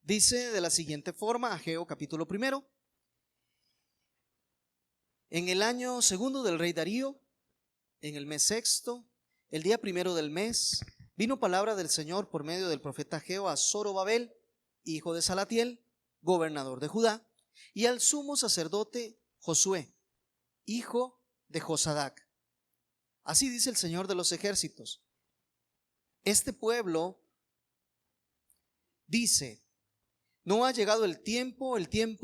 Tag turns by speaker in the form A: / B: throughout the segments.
A: Dice de la siguiente forma, Ageo capítulo 1: en el año segundo del rey Darío, en el mes sexto, el día primero del mes, vino palabra del Señor por medio del profeta Ageo a Zorobabel, hijo de Salatiel, gobernador de Judá, y al sumo sacerdote Josué, hijo de Josadac. Así dice el Señor de los ejércitos: este pueblo dice, no ha llegado el tiempo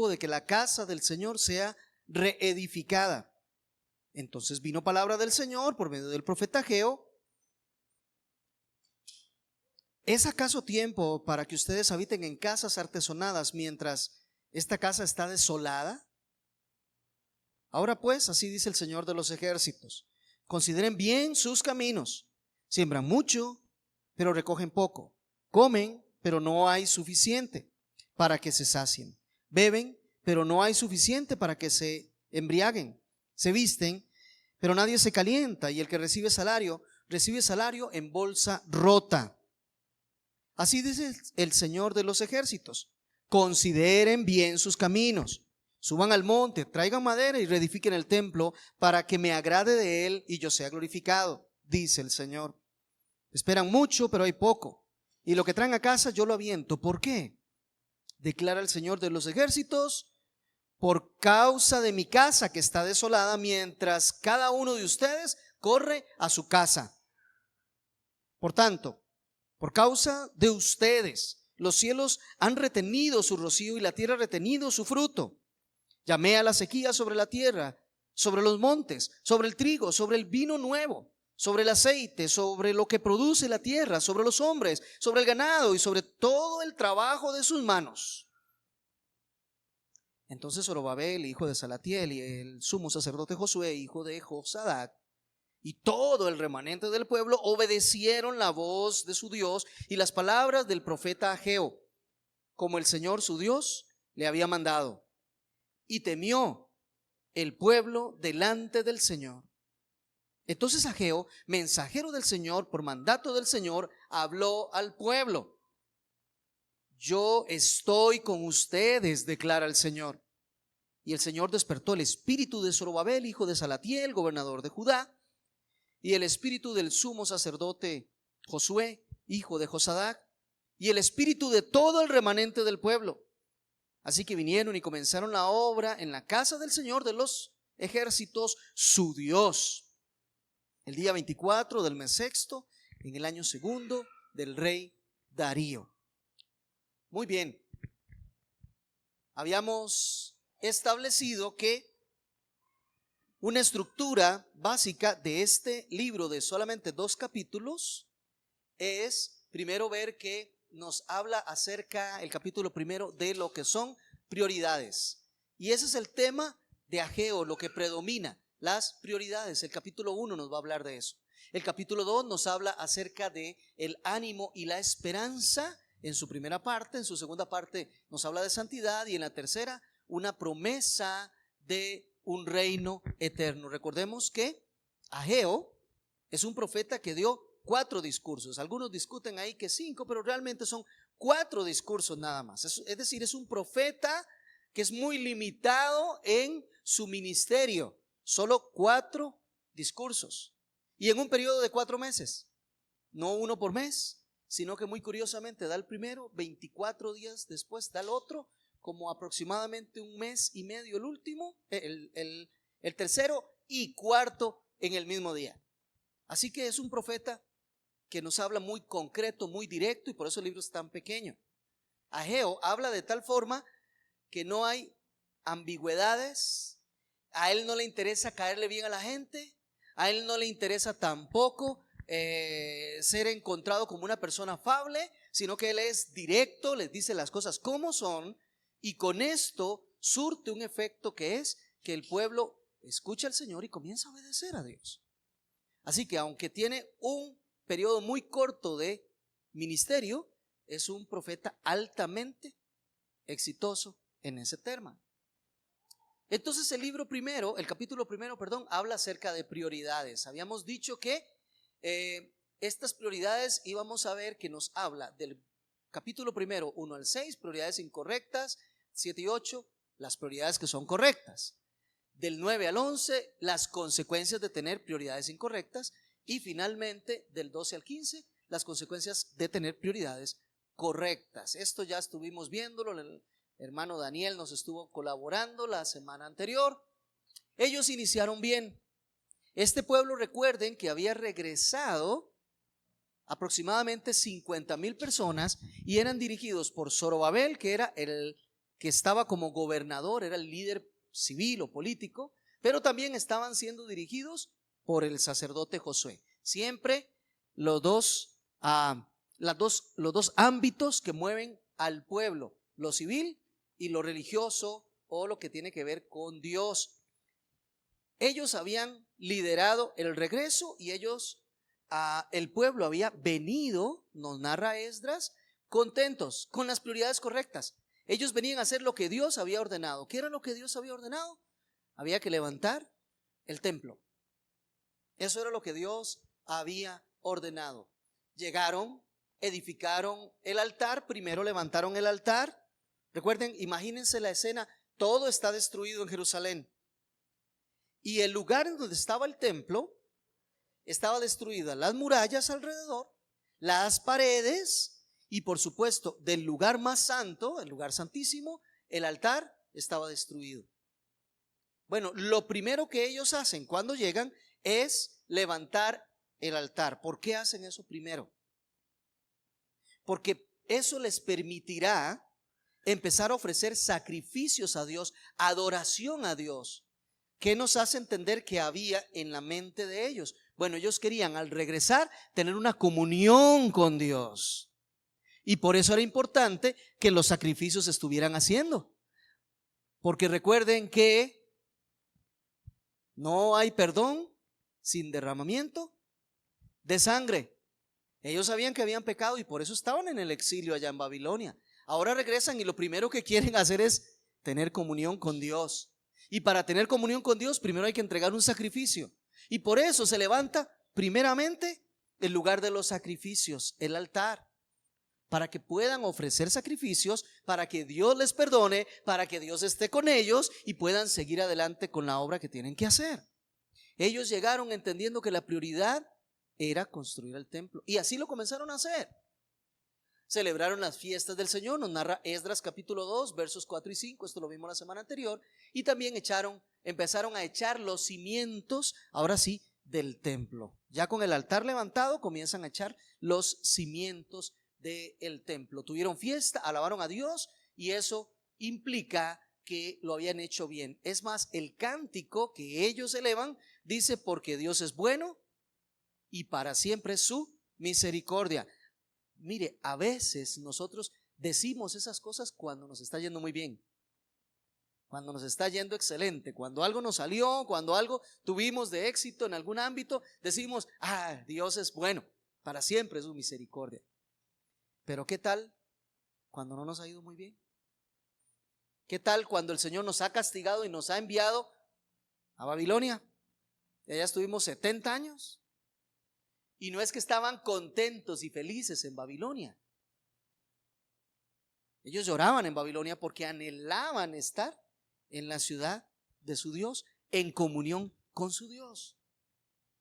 A: de que la casa del Señor sea reedificada. Entonces vino palabra del Señor por medio del profeta Ageo: ¿es acaso tiempo para que ustedes habiten en casas artesonadas mientras esta casa está desolada? Ahora pues, así dice el Señor de los ejércitos: consideren bien sus caminos. Siembran mucho, pero recogen poco. Comen, pero no hay suficiente para que se sacien. Beben, pero no hay suficiente para que se embriaguen. Se visten, pero nadie se calienta, y el que recibe salario en bolsa rota. Así dice el Señor de los ejércitos: consideren bien sus caminos. Suban al monte, traigan madera y reedifiquen el templo para que me agrade de él y yo sea glorificado, dice el Señor. Esperan mucho, pero hay poco, y lo que traen a casa yo lo aviento. ¿Por qué? Declara el Señor de los ejércitos: por causa de mi casa que está desolada, mientras cada uno de ustedes corre a su casa. Por tanto, por causa de ustedes, los cielos han retenido su rocío y la tierra ha retenido su fruto. Llamé a la sequía sobre la tierra, sobre los montes, sobre el trigo, sobre el vino nuevo, sobre el aceite, sobre lo que produce la tierra, sobre los hombres, sobre el ganado y sobre todo el trabajo de sus manos. Entonces Zorobabel, hijo de Salatiel, y el sumo sacerdote Josué, hijo de Josadac, y todo el remanente del pueblo obedecieron la voz de su Dios y las palabras del profeta Ageo, como el Señor su Dios le había mandado. Y temió el pueblo delante del Señor. Entonces Ageo, mensajero del Señor, por mandato del Señor, habló al pueblo: yo estoy con ustedes, declara el Señor. Y el Señor despertó el espíritu de Zorobabel, hijo de Salatiel, gobernador de Judá, y el espíritu del sumo sacerdote Josué, hijo de Josadac, y el espíritu de todo el remanente del pueblo. Así que vinieron y comenzaron la obra en la casa del Señor de los ejércitos, su Dios, el día 24 del mes sexto, en el año segundo del rey Darío. Muy bien, habíamos establecido que una estructura básica de este libro de solamente 2 capítulos es primero ver que nos habla acerca, el capítulo primero, de lo que son prioridades. Y ese es el tema de Ageo, lo que predomina, las prioridades. El capítulo 1 nos va a hablar de eso. El capítulo 2 nos habla acerca de el ánimo y la esperanza en su primera parte. En su segunda parte nos habla de santidad, y en la tercera una promesa de un reino eterno. Recordemos que Ageo es un profeta que dio 4 discursos. Algunos discuten ahí que 5, pero realmente son 4 discursos nada más. Es decir, es un profeta que es muy limitado en su ministerio. Solo 4 discursos. Y en un periodo de 4 meses. No uno por mes, sino que muy curiosamente da el primero, 24 días después da el otro, como aproximadamente un mes y medio el último, el tercero y cuarto en el mismo día. Así que es un profeta que nos habla muy concreto, muy directo, y por eso el libro es tan pequeño. Ageo habla de tal forma que no hay ambigüedades. A él no le interesa caerle bien a la gente, a él no le interesa tampoco ser encontrado como una persona afable, sino que él es directo, les dice las cosas como son, y con esto surte un efecto que es que el pueblo escucha al Señor y comienza a obedecer a Dios. Así que aunque tiene un periodo muy corto de ministerio, es un profeta altamente exitoso en ese tema. Entonces el capítulo primero, habla acerca de prioridades. Habíamos dicho que estas prioridades íbamos a ver que nos habla del capítulo primero, 1 al 6, prioridades incorrectas, 7 y 8, las prioridades que son correctas. Del 9 al 11, las consecuencias de tener prioridades incorrectas. Y finalmente, del 12 al 15, las consecuencias de tener prioridades correctas. Esto ya estuvimos viéndolo, el hermano Daniel nos estuvo colaborando la semana anterior. Ellos iniciaron bien. Este pueblo, recuerden que había regresado aproximadamente 50,000 personas y eran dirigidos por Zorobabel, que era el que estaba como gobernador, era el líder civil o político, pero también estaban siendo dirigidos por el sacerdote Josué. Siempre los dos ámbitos que mueven al pueblo, lo civil y lo religioso o lo que tiene que ver con Dios. Ellos habían liderado el regreso y el pueblo había venido, nos narra Esdras, contentos, con las prioridades correctas. Ellos venían a hacer lo que Dios había ordenado. ¿Qué era lo que Dios había ordenado? Había que levantar el templo. Eso era lo que Dios había ordenado. Llegaron, edificaron el altar, primero levantaron el altar. Recuerden, imagínense la escena, todo está destruido en Jerusalén. Y el lugar en donde estaba el templo, estaba destruida las murallas alrededor, las paredes y por supuesto del lugar más santo, el lugar santísimo, el altar estaba destruido. Bueno, lo primero que ellos hacen cuando llegan es levantar el altar. ¿Por qué hacen eso primero? Porque eso les permitirá empezar a ofrecer sacrificios a Dios, adoración a Dios. ¿Qué nos hace entender que había en la mente de ellos? Bueno, ellos querían al regresar tener una comunión con Dios. Y por eso era importante que los sacrificios se estuvieran haciendo. Porque recuerden que no hay perdón sin derramamiento de sangre. Ellos sabían que habían pecado y por eso estaban en el exilio allá en Babilonia. Ahora regresan y lo primero que quieren hacer es tener comunión con Dios. Y para tener comunión con Dios primero hay que entregar un sacrificio. Y por eso se levanta primeramente el lugar de los sacrificios, el altar, para que puedan ofrecer sacrificios, para que Dios les perdone, para que Dios esté con ellos y puedan seguir adelante con la obra que tienen que hacer. Ellos llegaron entendiendo que la prioridad era construir el templo y así lo comenzaron a hacer. Celebraron las fiestas del Señor, nos narra Esdras capítulo 2, versos 4 y 5, esto lo vimos la semana anterior, y también empezaron a echar los cimientos, ahora sí, del templo. Ya con el altar levantado comienzan a echar los cimientos del templo. Tuvieron fiesta, alabaron a Dios y eso implica que lo habían hecho bien. Es más, el cántico que ellos elevan dice: porque Dios es bueno y para siempre es su misericordia. Mire, a veces nosotros decimos esas cosas cuando nos está yendo muy bien, cuando nos está yendo excelente, cuando algo nos salió, cuando algo tuvimos de éxito en algún ámbito, decimos: Dios es bueno, para siempre es su misericordia. Pero ¿qué tal cuando no nos ha ido muy bien? ¿Qué tal cuando el Señor nos ha castigado y nos ha enviado a Babilonia? Y allá estuvimos 70 años. Y no es que estaban contentos y felices en Babilonia. Ellos lloraban en Babilonia porque anhelaban estar en la ciudad de su Dios, en comunión con su Dios.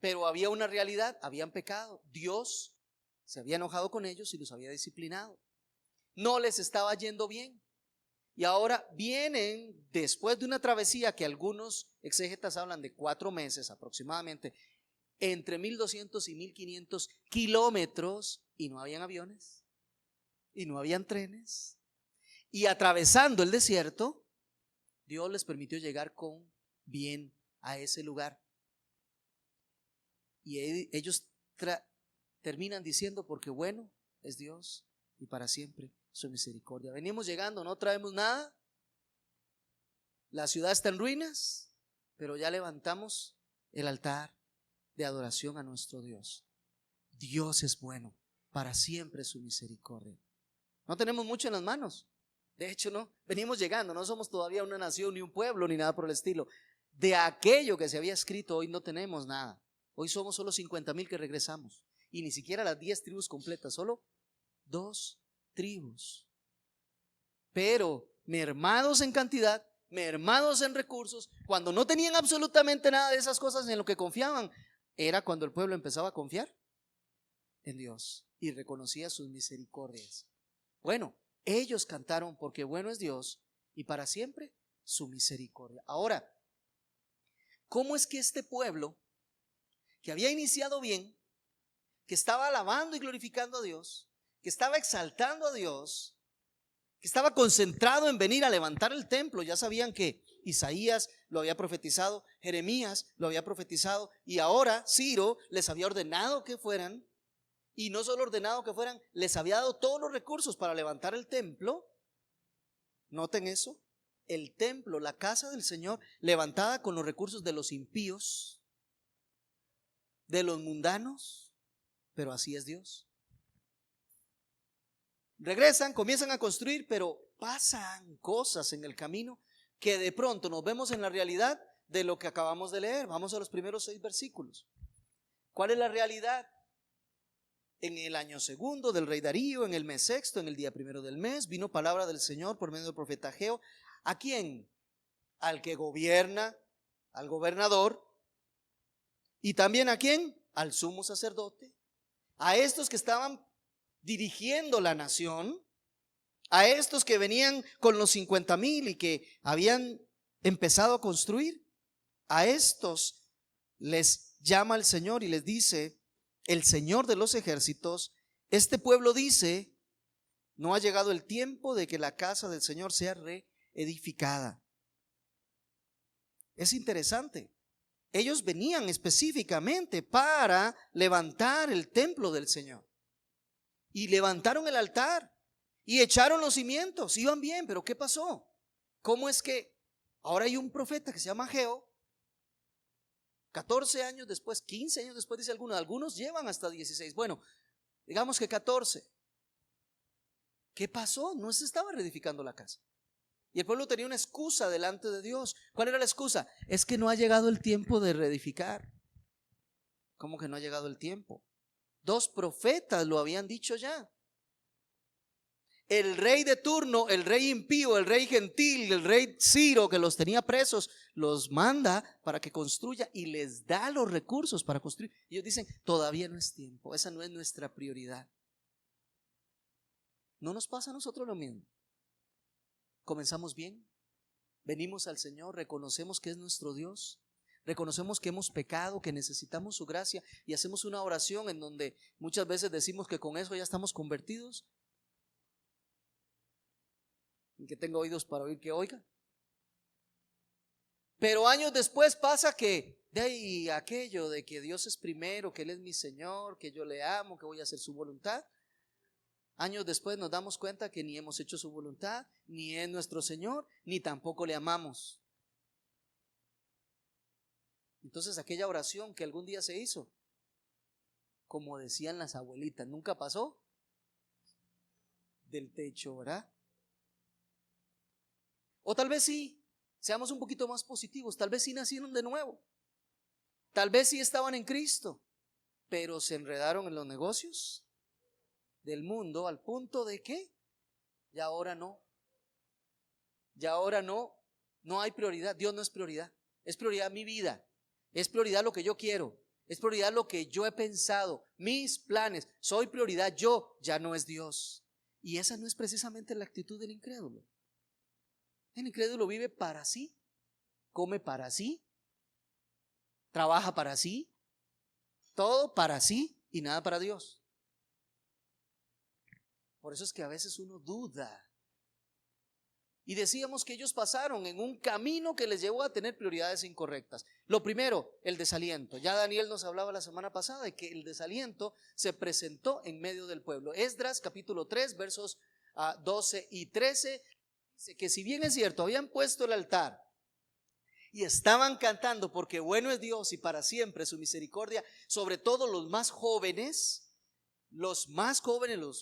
A: Pero había una realidad, habían pecado. Dios se había enojado con ellos y los había disciplinado. No les estaba yendo bien. Y ahora vienen después de una travesía que algunos exégetas hablan de 4 meses aproximadamente, entre 1,200 y 1,500 kilómetros, y no habían aviones y no habían trenes, y atravesando el desierto, Dios les permitió llegar con bien a ese lugar. Y ellos terminan diciendo: porque bueno es Dios y para siempre su misericordia. Venimos llegando, no traemos nada, la ciudad está en ruinas, pero ya levantamos el altar de adoración a nuestro Dios. Dios es bueno, para siempre su misericordia. No tenemos mucho en las manos, de hecho no, venimos llegando, no somos todavía una nación ni un pueblo ni nada por el estilo. De aquello que se había escrito hoy no tenemos nada. Hoy somos solo 50,000 que regresamos y ni siquiera las 10 tribus completas, solo 2 tribus. Pero mermados en cantidad, mermados en recursos, cuando no tenían absolutamente nada de esas cosas en lo que confiaban, era cuando el pueblo empezaba a confiar en Dios y reconocía sus misericordias. Bueno, ellos cantaron porque bueno es Dios y para siempre su misericordia. Ahora, ¿cómo es que este pueblo que había iniciado bien, que estaba alabando y glorificando a Dios, que estaba exaltando a Dios, que estaba concentrado en venir a levantar el templo? Ya sabían que Isaías lo había profetizado, Jeremías lo había profetizado, y ahora Ciro les había ordenado que fueran, y no solo ordenado que fueran, les había dado todos los recursos para levantar el templo. Noten eso, el templo, la casa del Señor, levantada con los recursos de los impíos, de los mundanos, pero así es Dios. Regresan, comienzan a construir, pero pasan cosas en el camino que de pronto nos vemos en la realidad de lo que acabamos de leer. Vamos a los primeros 6 versículos. ¿Cuál es la realidad? En el año segundo del rey Darío, en el mes sexto, en el día primero del mes, vino palabra del Señor por medio del profeta Ageo. ¿A quién? Al que gobierna, al gobernador. ¿Y también a quién? Al sumo sacerdote. A estos que estaban dirigiendo la nación, a estos que venían con los 50,000 y que habían empezado a construir. A estos les llama el Señor y les dice: el Señor de los ejércitos, este pueblo dice, no ha llegado el tiempo de que la casa del Señor sea reedificada. Es interesante. Ellos venían específicamente para levantar el templo del Señor. Y levantaron el altar y echaron los cimientos. Iban bien, pero ¿qué pasó? ¿Cómo es que ahora hay un profeta que se llama Ageo? 14 años después, 15 años después, dice algunos llevan hasta 16. Bueno, digamos que 14. ¿Qué pasó? No se estaba reedificando la casa. Y el pueblo tenía una excusa delante de Dios. ¿Cuál era la excusa? Es que no ha llegado el tiempo de reedificar. ¿Cómo que no ha llegado el tiempo? 2 profetas lo habían dicho ya. El rey de turno, el rey impío, el rey gentil, el rey Ciro, que los tenía presos, los manda para que construya y les da los recursos para construir. Y ellos dicen: todavía no es tiempo, esa no es nuestra prioridad. ¿No nos pasa a nosotros lo mismo? Comenzamos bien, venimos al Señor, reconocemos que es nuestro Dios, reconocemos que hemos pecado, que necesitamos su gracia, y hacemos una oración en donde muchas veces decimos que con eso ya estamos convertidos. El que tenga oídos para oír, que oiga. Pero años después pasa que de ahí aquello de que Dios es primero, que Él es mi Señor, que yo le amo, que voy a hacer su voluntad. Años después nos damos cuenta que ni hemos hecho su voluntad, ni es nuestro Señor, ni tampoco le amamos. Entonces aquella oración que algún día se hizo, como decían las abuelitas, nunca pasó del techo, ¿verdad? O tal vez sí, seamos un poquito más positivos, tal vez sí nacieron de nuevo, tal vez sí estaban en Cristo, pero se enredaron en los negocios del mundo al punto de que ya ahora no, no hay prioridad. Dios no es prioridad mi vida, es prioridad lo que yo quiero, es prioridad lo que yo he pensado, mis planes, soy prioridad yo, ya no es Dios. Y esa no es precisamente la actitud del incrédulo. El incrédulo vive para sí, come para sí, trabaja para sí, todo para sí y nada para Dios. Por eso es que a veces uno duda. Y decíamos que ellos pasaron en un camino que les llevó a tener prioridades incorrectas. Lo primero, el desaliento. Ya Daniel nos hablaba la semana pasada de que el desaliento se presentó en medio del pueblo. Esdras capítulo 3 versos 12 y 13 dice que si bien es cierto, habían puesto el altar y estaban cantando porque bueno es Dios y para siempre su misericordia, sobre todo los más jóvenes, los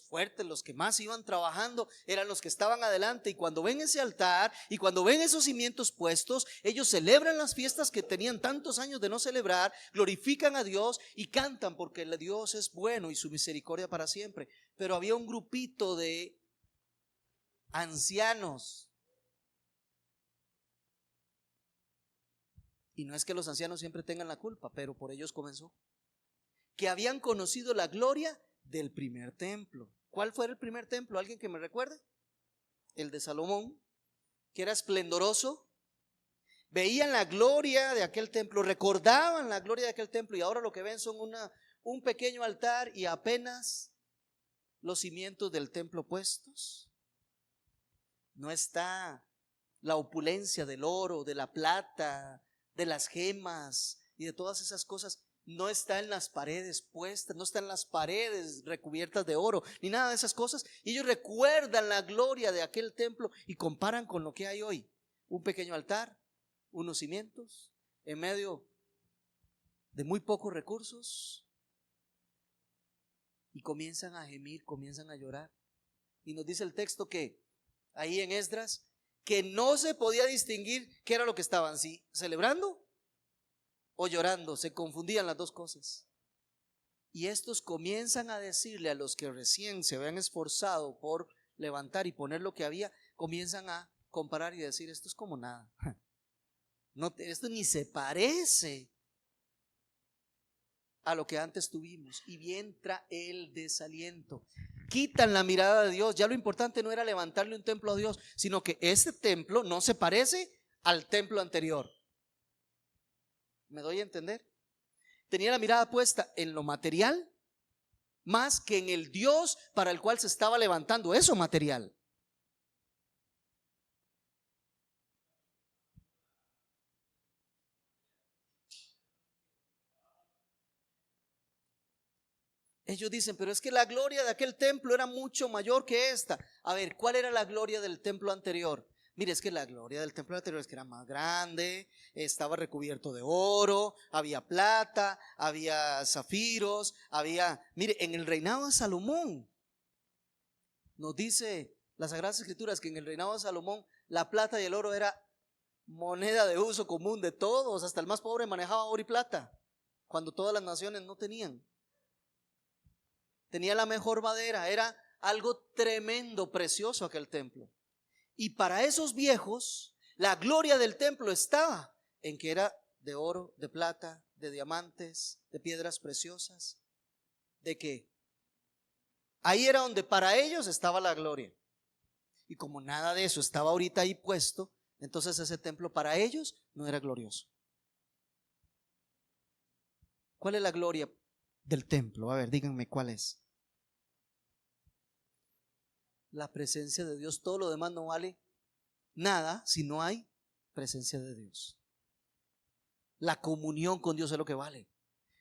A: fuertes, los que más iban trabajando, eran los que estaban adelante. Y cuando ven ese altar y cuando ven esos cimientos puestos, ellos celebran las fiestas que tenían tantos años de no celebrar, glorifican a Dios y cantan porque Dios es bueno y su misericordia para siempre. Pero había un grupito de ancianos. Y no es que los ancianos siempre tengan la culpa, pero por ellos comenzó. Que habían conocido la gloria del primer templo. ¿Cuál fue el primer templo? ¿Alguien que me recuerde? El de Salomón, que era esplendoroso. Veían la gloria de aquel templo, recordaban la gloria de aquel templo, y ahora lo que ven son un pequeño altar y apenas los cimientos del templo puestos. No está la opulencia del oro, de la plata, de las gemas y de todas esas cosas. No está en las paredes puestas, no está en las paredes recubiertas de oro, ni nada de esas cosas. Y ellos recuerdan la gloria de aquel templo y comparan con lo que hay hoy. Un pequeño altar, unos cimientos, en medio de muy pocos recursos, y comienzan a gemir, comienzan a llorar. Y nos dice el texto que ahí en Esdras, que no se podía distinguir qué era lo que estaban, si celebrando o llorando, se confundían las dos cosas. Y estos comienzan a decirle a los que recién se habían esforzado por levantar y poner lo que había, comienzan a comparar y decir: esto es como nada, no, esto ni se parece a lo que antes tuvimos. Y entra el desaliento, quitan la mirada de Dios. Ya lo importante no era levantarle un templo a Dios, sino que este templo no se parece al templo anterior. ¿Me doy a entender? Tenía la mirada puesta en lo material más que en el Dios para el cual se estaba levantando eso material. Ellos dicen: pero es que la gloria de aquel templo era mucho mayor que esta. A ver, ¿cuál era la gloria del templo anterior? Mire, es que la gloria del templo anterior es que era más grande, estaba recubierto de oro, había plata, había zafiros, mire, en el reinado de Salomón, nos dice las Sagradas Escrituras que en el reinado de Salomón la plata y el oro era moneda de uso común de todos, hasta el más pobre manejaba oro y plata, cuando todas las naciones no tenían. Tenía la mejor madera, era algo tremendo, precioso aquel templo. Y para esos viejos, la gloria del templo estaba en que era de oro, de plata, de diamantes, de piedras preciosas, de que ahí era donde para ellos estaba la gloria. Y como nada de eso estaba ahorita ahí puesto, entonces ese templo para ellos no era glorioso. ¿Cuál es la gloria del templo? A ver, díganme cuál es. La presencia de Dios. Todo lo demás no vale nada si no hay presencia de Dios. La comunión con Dios es lo que vale.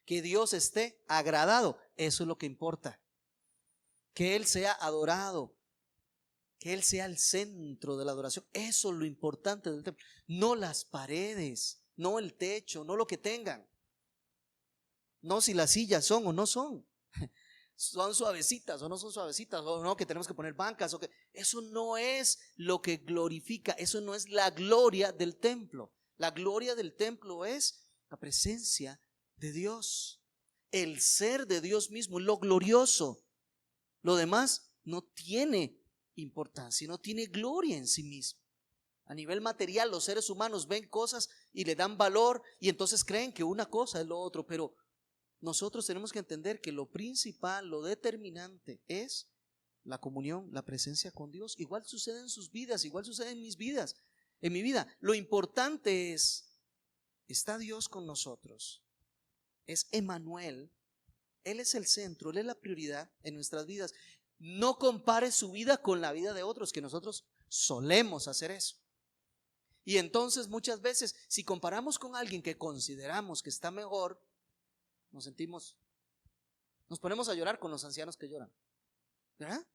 A: Que Dios esté agradado, eso es lo que importa. Que Él sea adorado, que Él sea el centro de la adoración, eso es lo importante del templo. No las paredes, no el techo, no lo que tengan, no si las sillas son o no son, son suavecitas o no son suavecitas, o no que tenemos que poner bancas, o que eso no es lo que glorifica, eso no es la gloria del templo. La gloria del templo es la presencia de Dios, el ser de Dios mismo, lo glorioso. Lo demás no tiene importancia, no tiene gloria en sí mismo. A nivel material, los seres humanos ven cosas y le dan valor, y entonces creen que una cosa es lo otro, pero nosotros tenemos que entender que lo principal, lo determinante es la comunión, la presencia con Dios. Igual sucede en sus vidas, igual sucede en mis vidas, en mi vida. Lo importante es, ¿está Dios con nosotros? Es Emmanuel. Él es el centro, Él es la prioridad en nuestras vidas. No compare su vida con la vida de otros, que nosotros solemos hacer eso. Y entonces muchas veces, si comparamos con alguien que consideramos que está mejor, nos ponemos a llorar con los ancianos que lloran, ¿verdad?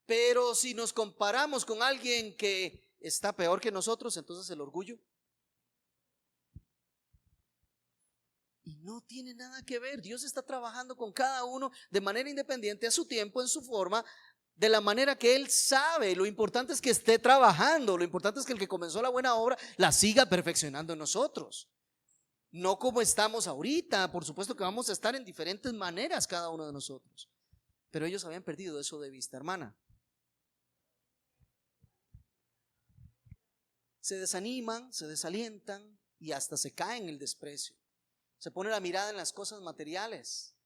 A: Pero si nos comparamos con alguien que está peor que nosotros, entonces el orgullo. Y no tiene nada que ver. Dios está trabajando con cada uno de manera independiente, a su tiempo, en su forma, de la manera que Él sabe. Lo importante es que esté trabajando. Lo importante es que el que comenzó la buena obra la siga perfeccionando en nosotros. No como estamos ahorita. Por supuesto que vamos a estar en diferentes maneras cada uno de nosotros, pero ellos habían perdido eso de vista, hermana. se desaniman, se desalientan y hasta se caen en el desprecio. Se pone la mirada en las cosas materiales,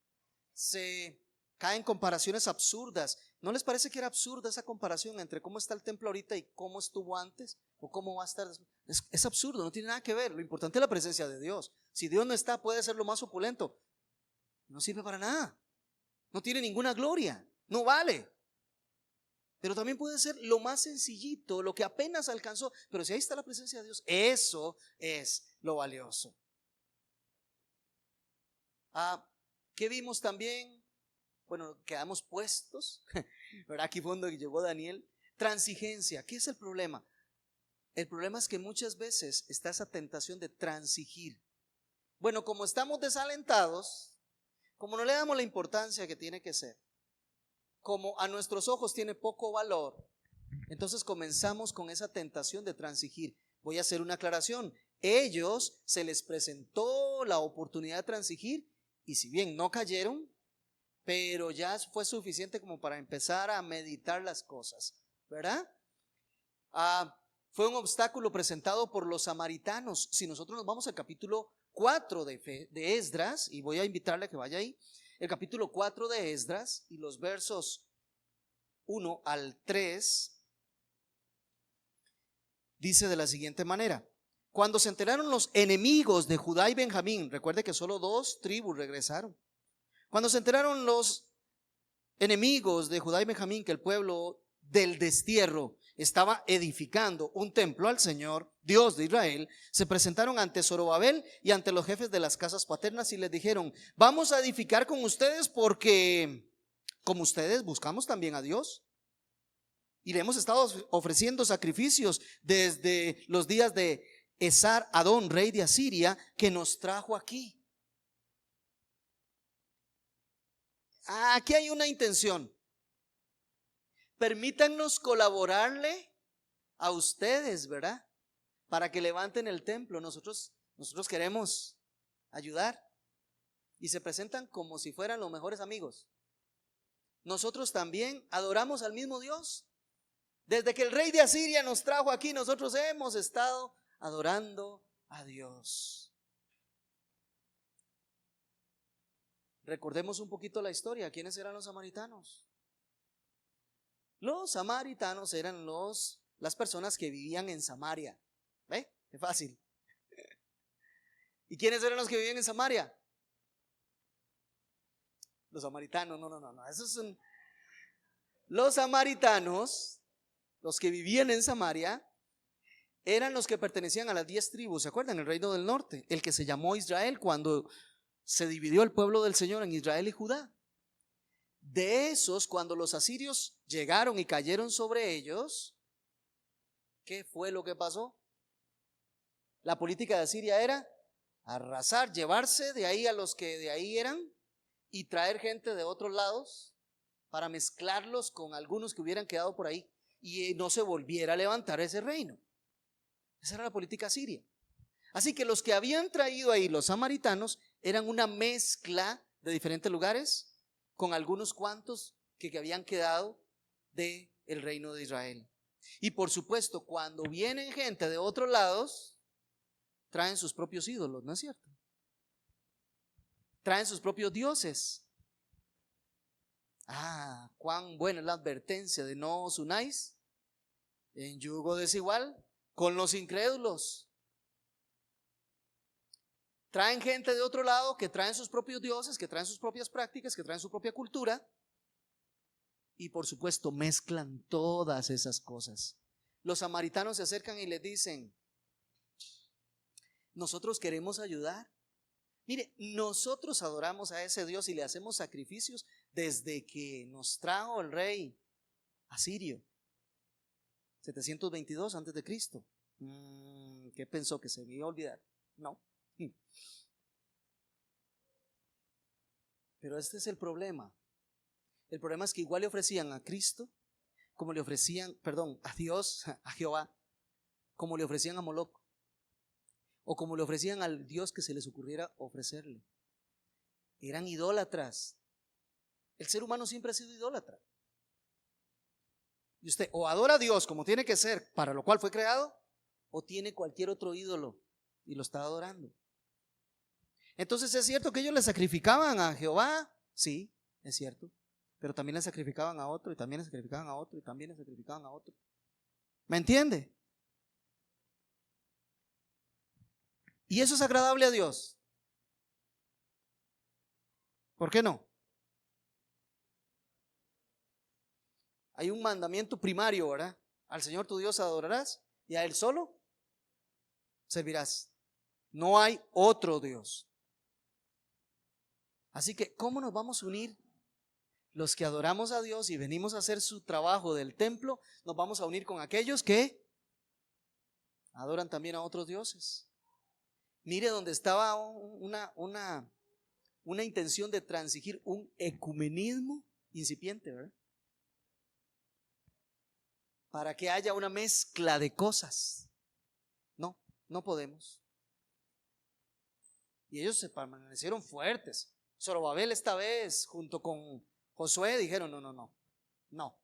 A: se caen en comparaciones absurdas. ¿No les parece que era absurda esa comparación entre cómo está el templo ahorita y cómo estuvo antes o cómo va a estar después? Es absurdo, no tiene nada que ver. Lo importante es la presencia de Dios. Si Dios no está, puede ser lo más opulento, no sirve para nada, no tiene ninguna gloria, no vale. Pero también puede ser lo más sencillito, lo que apenas alcanzó, pero si ahí está la presencia de Dios, eso es lo valioso. ¿Qué vimos también? Bueno, quedamos puestos, ¿verdad? Aquí fue donde llegó Daniel. Transigencia. ¿Qué es el problema? El problema es que muchas veces está esa tentación de transigir. Bueno, como estamos desalentados, como no le damos la importancia que tiene que ser, como a nuestros ojos tiene poco valor, entonces comenzamos con esa tentación de transigir. Voy a hacer una aclaración. Ellos se les presentó la oportunidad de transigir y si bien no cayeron, pero ya fue suficiente como para empezar a meditar las cosas, ¿verdad? Fue un obstáculo presentado por los samaritanos. Si nosotros nos vamos al capítulo 4 de Esdras, y voy a invitarle a que vaya ahí, el capítulo 4 de Esdras y los versos 1 al 3, dice de la siguiente manera: cuando se enteraron los enemigos de Judá y Benjamín, recuerde que solo 2 tribus regresaron. Cuando se enteraron los enemigos de Judá y Benjamín que el pueblo del destierro estaba edificando un templo al Señor, Dios de Israel, se presentaron ante Zorobabel y ante los jefes de las casas paternas y les dijeron: vamos a edificar con ustedes porque como ustedes buscamos también a Dios y le hemos estado ofreciendo sacrificios desde los días de Esar Adón, rey de Asiria, que nos trajo aquí. Aquí hay una intención. Permítanos colaborarle a ustedes, ¿verdad? Para que levanten el templo. Nosotros queremos ayudar. Y se presentan como si fueran los mejores amigos. Nosotros también adoramos al mismo Dios. Desde que el rey de Asiria nos trajo aquí, nosotros hemos estado adorando a Dios. Recordemos un poquito la historia. ¿Quiénes eran los samaritanos? Los samaritanos eran las personas que vivían en Samaria. ¿Ve? Qué fácil. ¿Y quiénes eran los que vivían en Samaria? Los samaritanos. No. Esos son los samaritanos, los que vivían en Samaria, eran los que pertenecían a las 10 tribus. ¿Se acuerdan? El reino del norte, el que se llamó Israel cuando se dividió el pueblo del Señor en Israel y Judá. De esos, cuando los asirios llegaron y cayeron sobre ellos, ¿qué fue lo que pasó? La política de Asiria era arrasar, llevarse de ahí a los que de ahí eran y traer gente de otros lados para mezclarlos con algunos que hubieran quedado por ahí y no se volviera a levantar ese reino. Esa era la política asiria. Así que los que habían traído ahí los samaritanos eran una mezcla de diferentes lugares con algunos cuantos que habían quedado del reino de Israel. Y por supuesto, cuando vienen gente de otros lados, traen sus propios ídolos, ¿no es cierto? Traen sus propios dioses. Cuán buena es la advertencia de no os unáis en yugo desigual con los incrédulos. Traen gente de otro lado que traen sus propios dioses, que traen sus propias prácticas, que traen su propia cultura. Y por supuesto mezclan todas esas cosas. Los samaritanos se acercan y les dicen: nosotros queremos ayudar. Mire, nosotros adoramos a ese Dios y le hacemos sacrificios desde que nos trajo el rey asirio, 722 antes de Cristo. ¿Qué pensó? ¿Que se me iba a olvidar? No. Pero este es el problema. El problema es que igual le ofrecían a Cristo, como le ofrecían, a Dios, a Jehová, como le ofrecían a Moloc, o como le ofrecían al Dios que se les ocurriera ofrecerle. Eran idólatras. El ser humano siempre ha sido idólatra. Y usted o adora a Dios como tiene que ser, para lo cual fue creado, o tiene cualquier otro ídolo y lo está adorando. Entonces, ¿es cierto que ellos le sacrificaban a Jehová? Sí, es cierto. Pero también le sacrificaban a otro, y también le sacrificaban a otro, y también le sacrificaban a otro. ¿Me entiende? ¿Y eso es agradable a Dios? ¿Por qué no? Hay un mandamiento primario, ¿verdad? Al Señor tu Dios adorarás y a Él solo servirás. No hay otro Dios. Así que, ¿cómo nos vamos a unir? Los que adoramos a Dios y venimos a hacer su trabajo del templo, nos vamos a unir con aquellos que adoran también a otros dioses. Mire donde estaba una intención de transigir, un ecumenismo incipiente, ¿verdad? Para que haya una mezcla de cosas. No, no podemos. Y ellos se permanecieron fuertes. Zorobabel esta vez, junto con Josué, dijeron: no.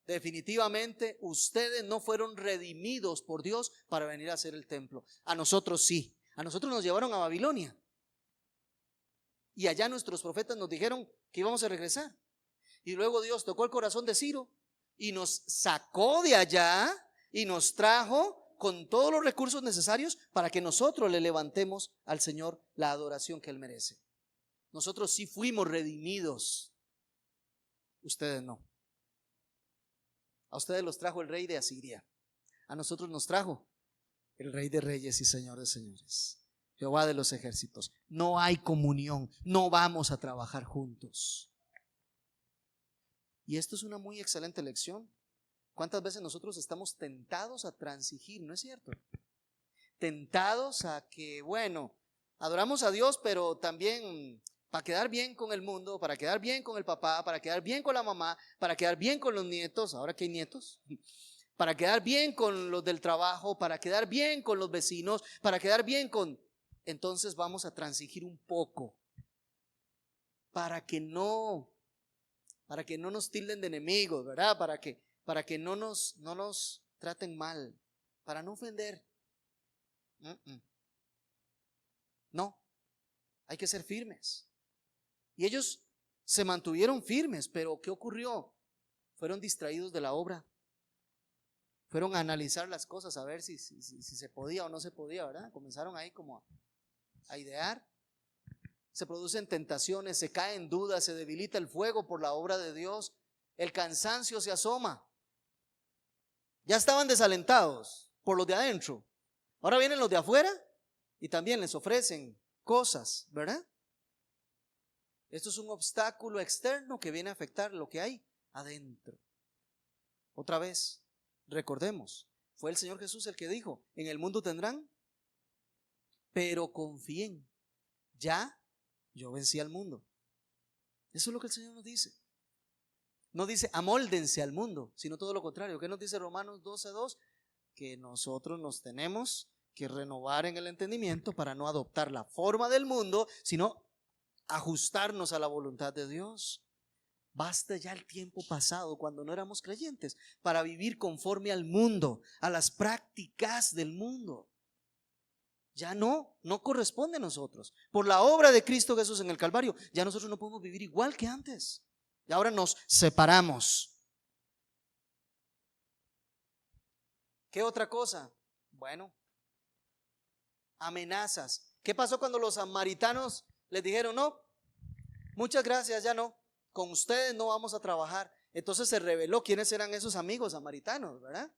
A: Definitivamente ustedes no fueron redimidos por Dios para venir a hacer el templo. A nosotros sí. A nosotros nos llevaron a Babilonia. Y allá nuestros profetas nos dijeron que íbamos a regresar. Y luego Dios tocó el corazón de Ciro y nos sacó de allá y nos trajo con todos los recursos necesarios para que nosotros le levantemos al Señor la adoración que Él merece. Nosotros sí fuimos redimidos. Ustedes no. A ustedes los trajo el rey de Asiria. A nosotros nos trajo el Rey de Reyes y Señor de Señores, Jehová de los ejércitos. No hay comunión, no vamos a trabajar juntos. Y esto es una muy excelente lección. ¿Cuántas veces nosotros estamos tentados a transigir? ¿No es cierto? Tentados a que, bueno, adoramos a Dios, pero también para quedar bien con el mundo, para quedar bien con el papá, para quedar bien con la mamá, para quedar bien con los nietos, ahora que hay nietos, para quedar bien con los del trabajo, para quedar bien con los vecinos, para quedar bien con... Entonces vamos a transigir un poco para que no nos tilden de enemigos, ¿verdad? Para que no nos traten mal, para no ofender. No, hay que ser firmes. Y ellos se mantuvieron firmes, pero ¿qué ocurrió? Fueron distraídos de la obra. Fueron a analizar las cosas, a ver si se podía o no se podía, ¿verdad? Comenzaron ahí como a idear. Se producen tentaciones, se caen dudas, se debilita el fuego por la obra de Dios. El cansancio se asoma. Ya estaban desalentados por los de adentro. Ahora vienen los de afuera y también les ofrecen cosas, ¿verdad? Esto es un obstáculo externo que viene a afectar lo que hay adentro. Otra vez, recordemos, fue el Señor Jesús el que dijo: en el mundo tendrán, pero confíen, ya yo vencí al mundo. Eso es lo que el Señor nos dice. No dice amóldense al mundo, sino todo lo contrario. ¿Qué nos dice Romanos 12:2? Que nosotros nos tenemos que renovar en el entendimiento para no adoptar la forma del mundo, sino ajustarnos a la voluntad de Dios. Basta ya el tiempo pasado cuando no éramos creyentes para vivir conforme al mundo, a las prácticas del mundo. Ya no corresponde a nosotros. Por la obra de Cristo Jesús en el Calvario, ya nosotros no podemos vivir igual que antes. Y ahora nos separamos. ¿Qué otra cosa? Bueno, amenazas. ¿Qué pasó cuando los samaritanos les dijeron: no, muchas gracias, ya no, con ustedes no vamos a trabajar? Entonces se reveló quiénes eran esos amigos samaritanos, ¿verdad?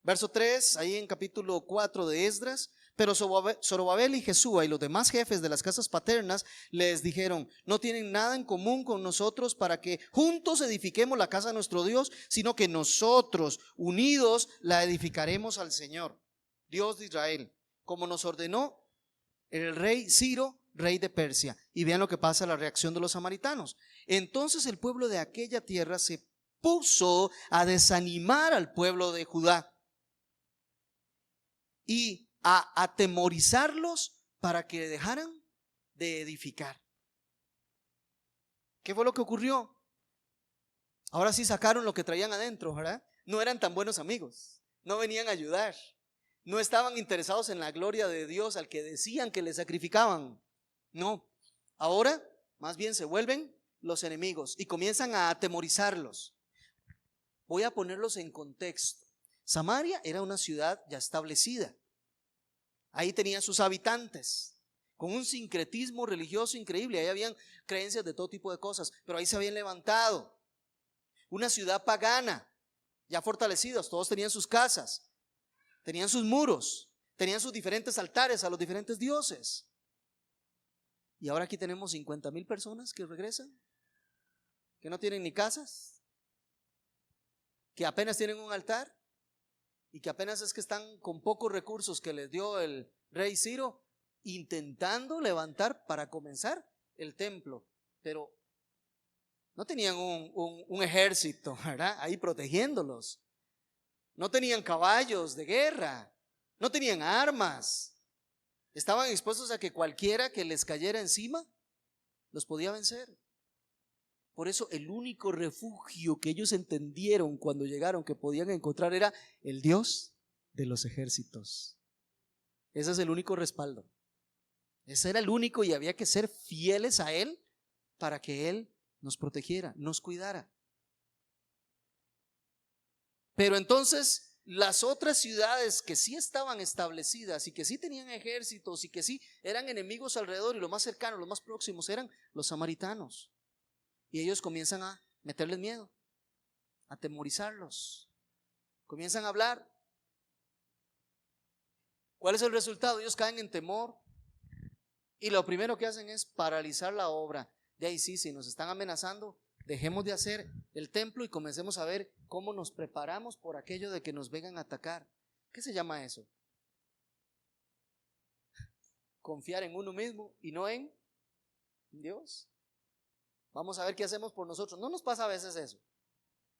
A: Verso 3, ahí en capítulo 4 de Esdras. Pero Zorobabel y Jesúa y los demás jefes de las casas paternas les dijeron: no tienen nada en común con nosotros para que juntos edifiquemos la casa de nuestro Dios, sino que nosotros unidos la edificaremos al Señor, Dios de Israel, como nos ordenó el rey Ciro, rey de Persia. Y vean lo que pasa, la reacción de los samaritanos. Entonces el pueblo de aquella tierra se puso a desanimar al pueblo de Judá y a atemorizarlos para que dejaran de edificar. ¿Qué fue lo que ocurrió? Ahora sí sacaron lo que traían adentro, ¿verdad? no eran tan buenos amigos, no venían a ayudar, no estaban interesados en la gloria de Dios al que decían que le sacrificaban. No, ahora más bien se vuelven los enemigos y comienzan a atemorizarlos. Voy a ponerlos en contexto. Samaria era una ciudad ya establecida. Ahí tenía sus habitantes, con un sincretismo religioso increíble. Ahí habían creencias de todo tipo de cosas, pero ahí se habían levantado. Una ciudad pagana, ya fortalecidos, todos tenían sus casas, tenían sus muros, tenían sus diferentes altares a los diferentes dioses. Y ahora aquí tenemos 50,000 personas que regresan, que no tienen ni casas, que apenas tienen un altar y que apenas es que están con pocos recursos que les dio el rey Ciro, intentando levantar para comenzar el templo, pero no tenían un ejército, ¿verdad?, ahí protegiéndolos. No tenían caballos de guerra, no tenían armas. Estaban expuestos a que cualquiera que les cayera encima los podía vencer. Por eso el único refugio que ellos entendieron cuando llegaron que podían encontrar era el Dios de los ejércitos. Ese es el único respaldo. Ese era el único, y había que ser fieles a Él para que Él nos protegiera, nos cuidara. Pero entonces las otras ciudades que sí estaban establecidas y que sí tenían ejércitos y que sí eran enemigos alrededor, y los más cercanos, los más próximos eran los samaritanos. Y ellos comienzan a meterles miedo, a atemorizarlos, comienzan a hablar. ¿Cuál es el resultado? Ellos caen en temor y lo primero que hacen es paralizar la obra. De ahí sí, si nos están amenazando, dejemos de hacer el templo y comencemos a ver cómo nos preparamos por aquello de que nos vengan a atacar. ¿Qué se llama eso? Confiar en uno mismo y no en Dios. Vamos a ver qué hacemos por nosotros. ¿No nos pasa a veces eso?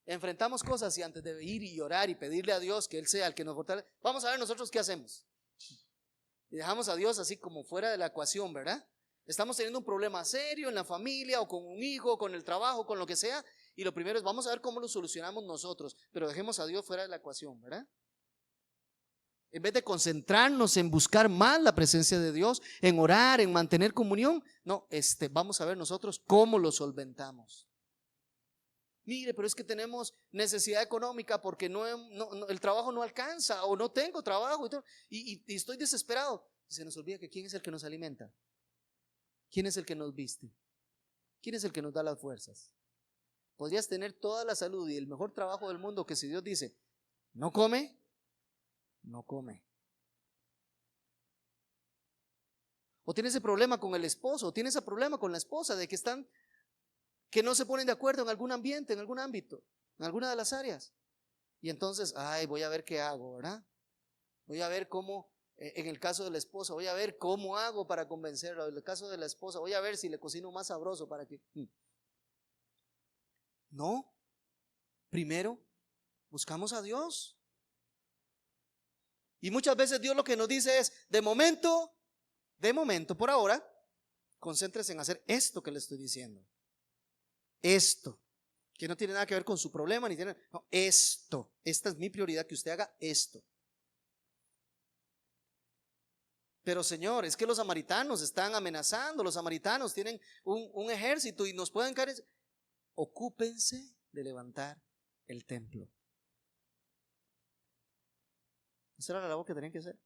A: Enfrentamos cosas y antes de ir y orar y pedirle a Dios que Él sea el que nos fortalece, vamos a ver nosotros qué hacemos. Y dejamos a Dios así como fuera de la ecuación, ¿verdad? Estamos teniendo un problema serio en la familia o con un hijo, con el trabajo, con lo que sea, y lo primero es vamos a ver cómo lo solucionamos nosotros, pero dejemos a Dios fuera de la ecuación, ¿verdad? En vez de concentrarnos en buscar más la presencia de Dios, en orar, en mantener comunión, no, vamos a ver nosotros cómo lo solventamos. Mire, pero es que tenemos necesidad económica porque el trabajo no alcanza, o no tengo trabajo y estoy desesperado. Y se nos olvida que ¿quién es el que nos alimenta? ¿Quién es el que nos viste? ¿Quién es el que nos da las fuerzas? Podrías tener toda la salud y el mejor trabajo del mundo, que si Dios dice, no come, no come. O tienes ese problema con el esposo, o tienes ese problema con la esposa de que no se ponen de acuerdo en algún ambiente, en algún ámbito, en alguna de las áreas. Y entonces, voy a ver qué hago, ¿verdad? Voy a ver cómo, en el caso de la esposa, voy a ver cómo hago para convencerla. En el caso de la esposa, voy a ver si le cocino más sabroso para que... No, primero buscamos a Dios. Y muchas veces Dios lo que nos dice es, de momento, por ahora, concéntrese en hacer esto que le estoy diciendo. Esto, que no tiene nada que ver con su problema, no, esta es mi prioridad, que usted haga esto. Pero Señor, es que los samaritanos están amenazando, los samaritanos tienen un ejército y nos pueden caer. Ocúpense de levantar el templo. Esa era la labor que tenían que hacer.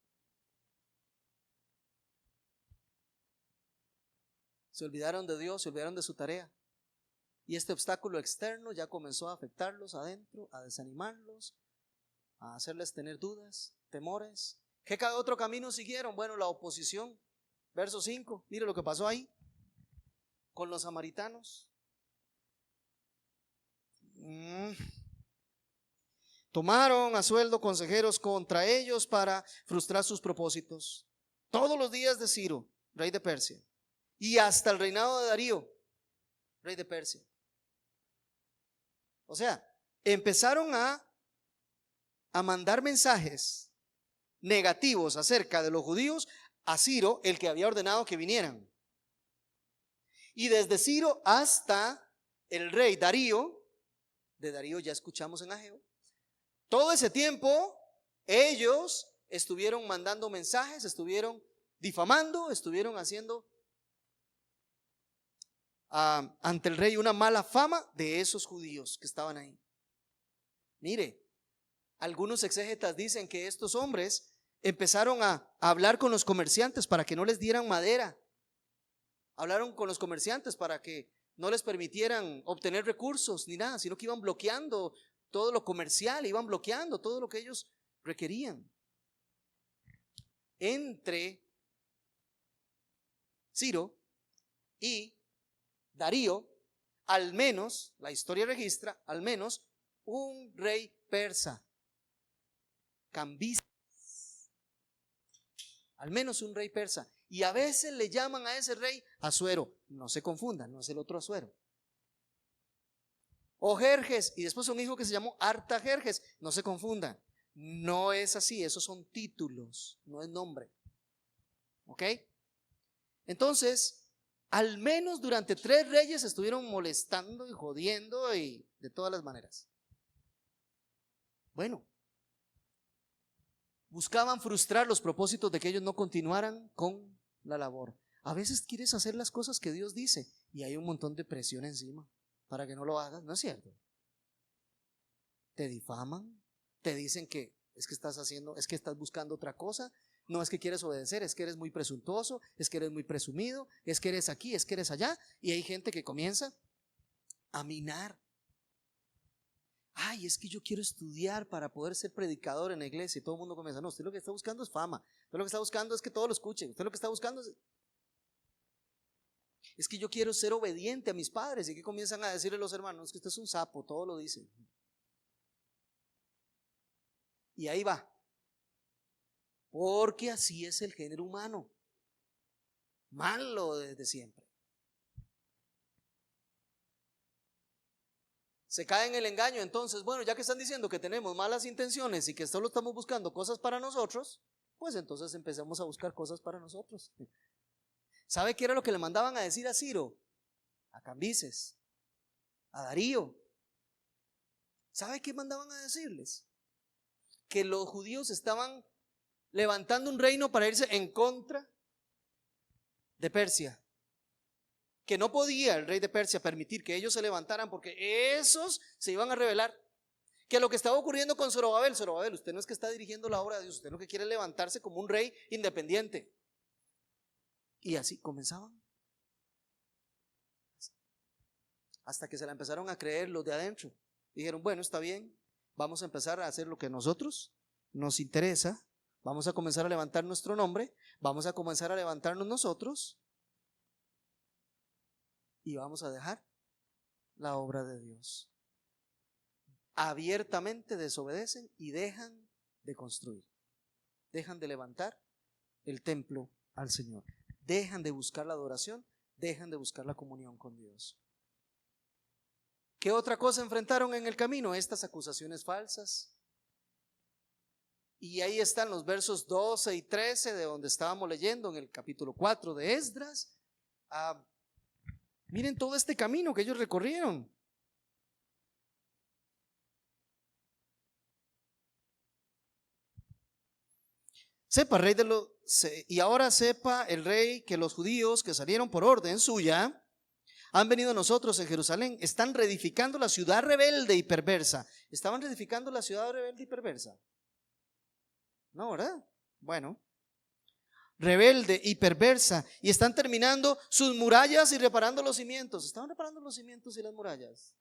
A: Se olvidaron de Dios, se olvidaron de su tarea. Y este obstáculo externo ya comenzó a afectarlos adentro, a desanimarlos, a hacerles tener dudas, temores. ¿Qué otro camino siguieron? Bueno, la oposición. Verso 5, mire lo que pasó ahí con los samaritanos. Tomaron a sueldo consejeros contra ellos para frustrar sus propósitos. Todos los días de Ciro, rey de Persia, y hasta el reinado de Darío, rey de Persia. O sea, empezaron a mandar mensajes negativos acerca de los judíos a Ciro, el que había ordenado que vinieran. Y desde Ciro hasta el rey Darío, de Darío ya escuchamos en Ageo, Todo ese tiempo ellos estuvieron mandando mensajes, estuvieron difamando, estuvieron haciendo ante el rey una mala fama de esos judíos que estaban ahí. Mire, algunos exégetas dicen que estos hombres empezaron a hablar con los comerciantes para que no les dieran madera. Hablaron con los comerciantes para que no les permitieran obtener recursos ni nada, sino que iban bloqueando todo lo comercial, iban bloqueando todo lo que ellos requerían. Entre Ciro y Darío, al menos, la historia registra, al menos un rey persa, Cambises, al menos un rey persa. Y a veces le llaman a ese rey Asuero, no se confundan, no es el otro Asuero. O Jerjes, y después un hijo que se llamó Artajerjes, no se confundan, no es así, esos son títulos, no es nombre. ¿Ok? Entonces, al menos durante 3 reyes estuvieron molestando y jodiendo y de todas las maneras. Bueno, buscaban frustrar los propósitos de que ellos no continuaran con la labor. A veces quieres hacer las cosas que Dios dice y hay un montón de presión encima para que no lo hagas, ¿no es cierto? Te difaman, te dicen que es que estás haciendo, es que estás buscando otra cosa. No es que quieres obedecer, es que eres muy presuntuoso, es que eres muy presumido, es que eres aquí, es que eres allá. Y hay gente que comienza a minar. Ay, es que yo quiero estudiar para poder ser predicador en la iglesia. Y todo el mundo comienza, no, usted lo que está buscando es fama. Usted lo que está buscando es que todos lo escuchen. Usted lo que está buscando es que yo quiero ser obediente a mis padres. Y que comienzan a decirle a los hermanos, es que usted es un sapo, todo lo dice. Y ahí va. Porque así es el género humano, malo desde siempre. Se cae en el engaño. Entonces, bueno, ya que están diciendo que tenemos malas intenciones y que solo estamos buscando cosas para nosotros, pues entonces empecemos a buscar cosas para nosotros. ¿Sabe qué era lo que le mandaban a decir a Ciro? A Cambises, a Darío. ¿Sabe qué mandaban a decirles? Que los judíos estaban levantando un reino para irse en contra de Persia, que no podía el rey de Persia permitir que ellos se levantaran porque esos se iban a rebelar. Que lo que estaba ocurriendo con Zorobabel, usted no es que está dirigiendo la obra de Dios, usted lo que quiere es levantarse como un rey independiente. Y así comenzaban, hasta que se la empezaron a creer los de adentro. Dijeron, bueno, está bien, vamos a empezar a hacer lo que a nosotros nos interesa. Vamos a comenzar a levantar nuestro nombre, vamos a comenzar a levantarnos nosotros y vamos a dejar la obra de Dios. Abiertamente desobedecen y dejan de construir, dejan de levantar el templo al Señor, dejan de buscar la adoración, dejan de buscar la comunión con Dios. ¿Qué otra cosa enfrentaron en el camino? Estas acusaciones falsas. Y ahí están los versos 12 y 13 de donde estábamos leyendo en el capítulo 4 de Esdras. Miren todo este camino que ellos recorrieron. Sepa, rey y ahora sepa el rey que los judíos que salieron por orden suya han venido a nosotros en Jerusalén, están reedificando la ciudad rebelde y perversa. ¿Estaban reedificando la ciudad rebelde y perversa? No, ¿verdad? Bueno, rebelde y perversa, y están terminando sus murallas y reparando los cimientos. ¿Estaban reparando los cimientos y las murallas?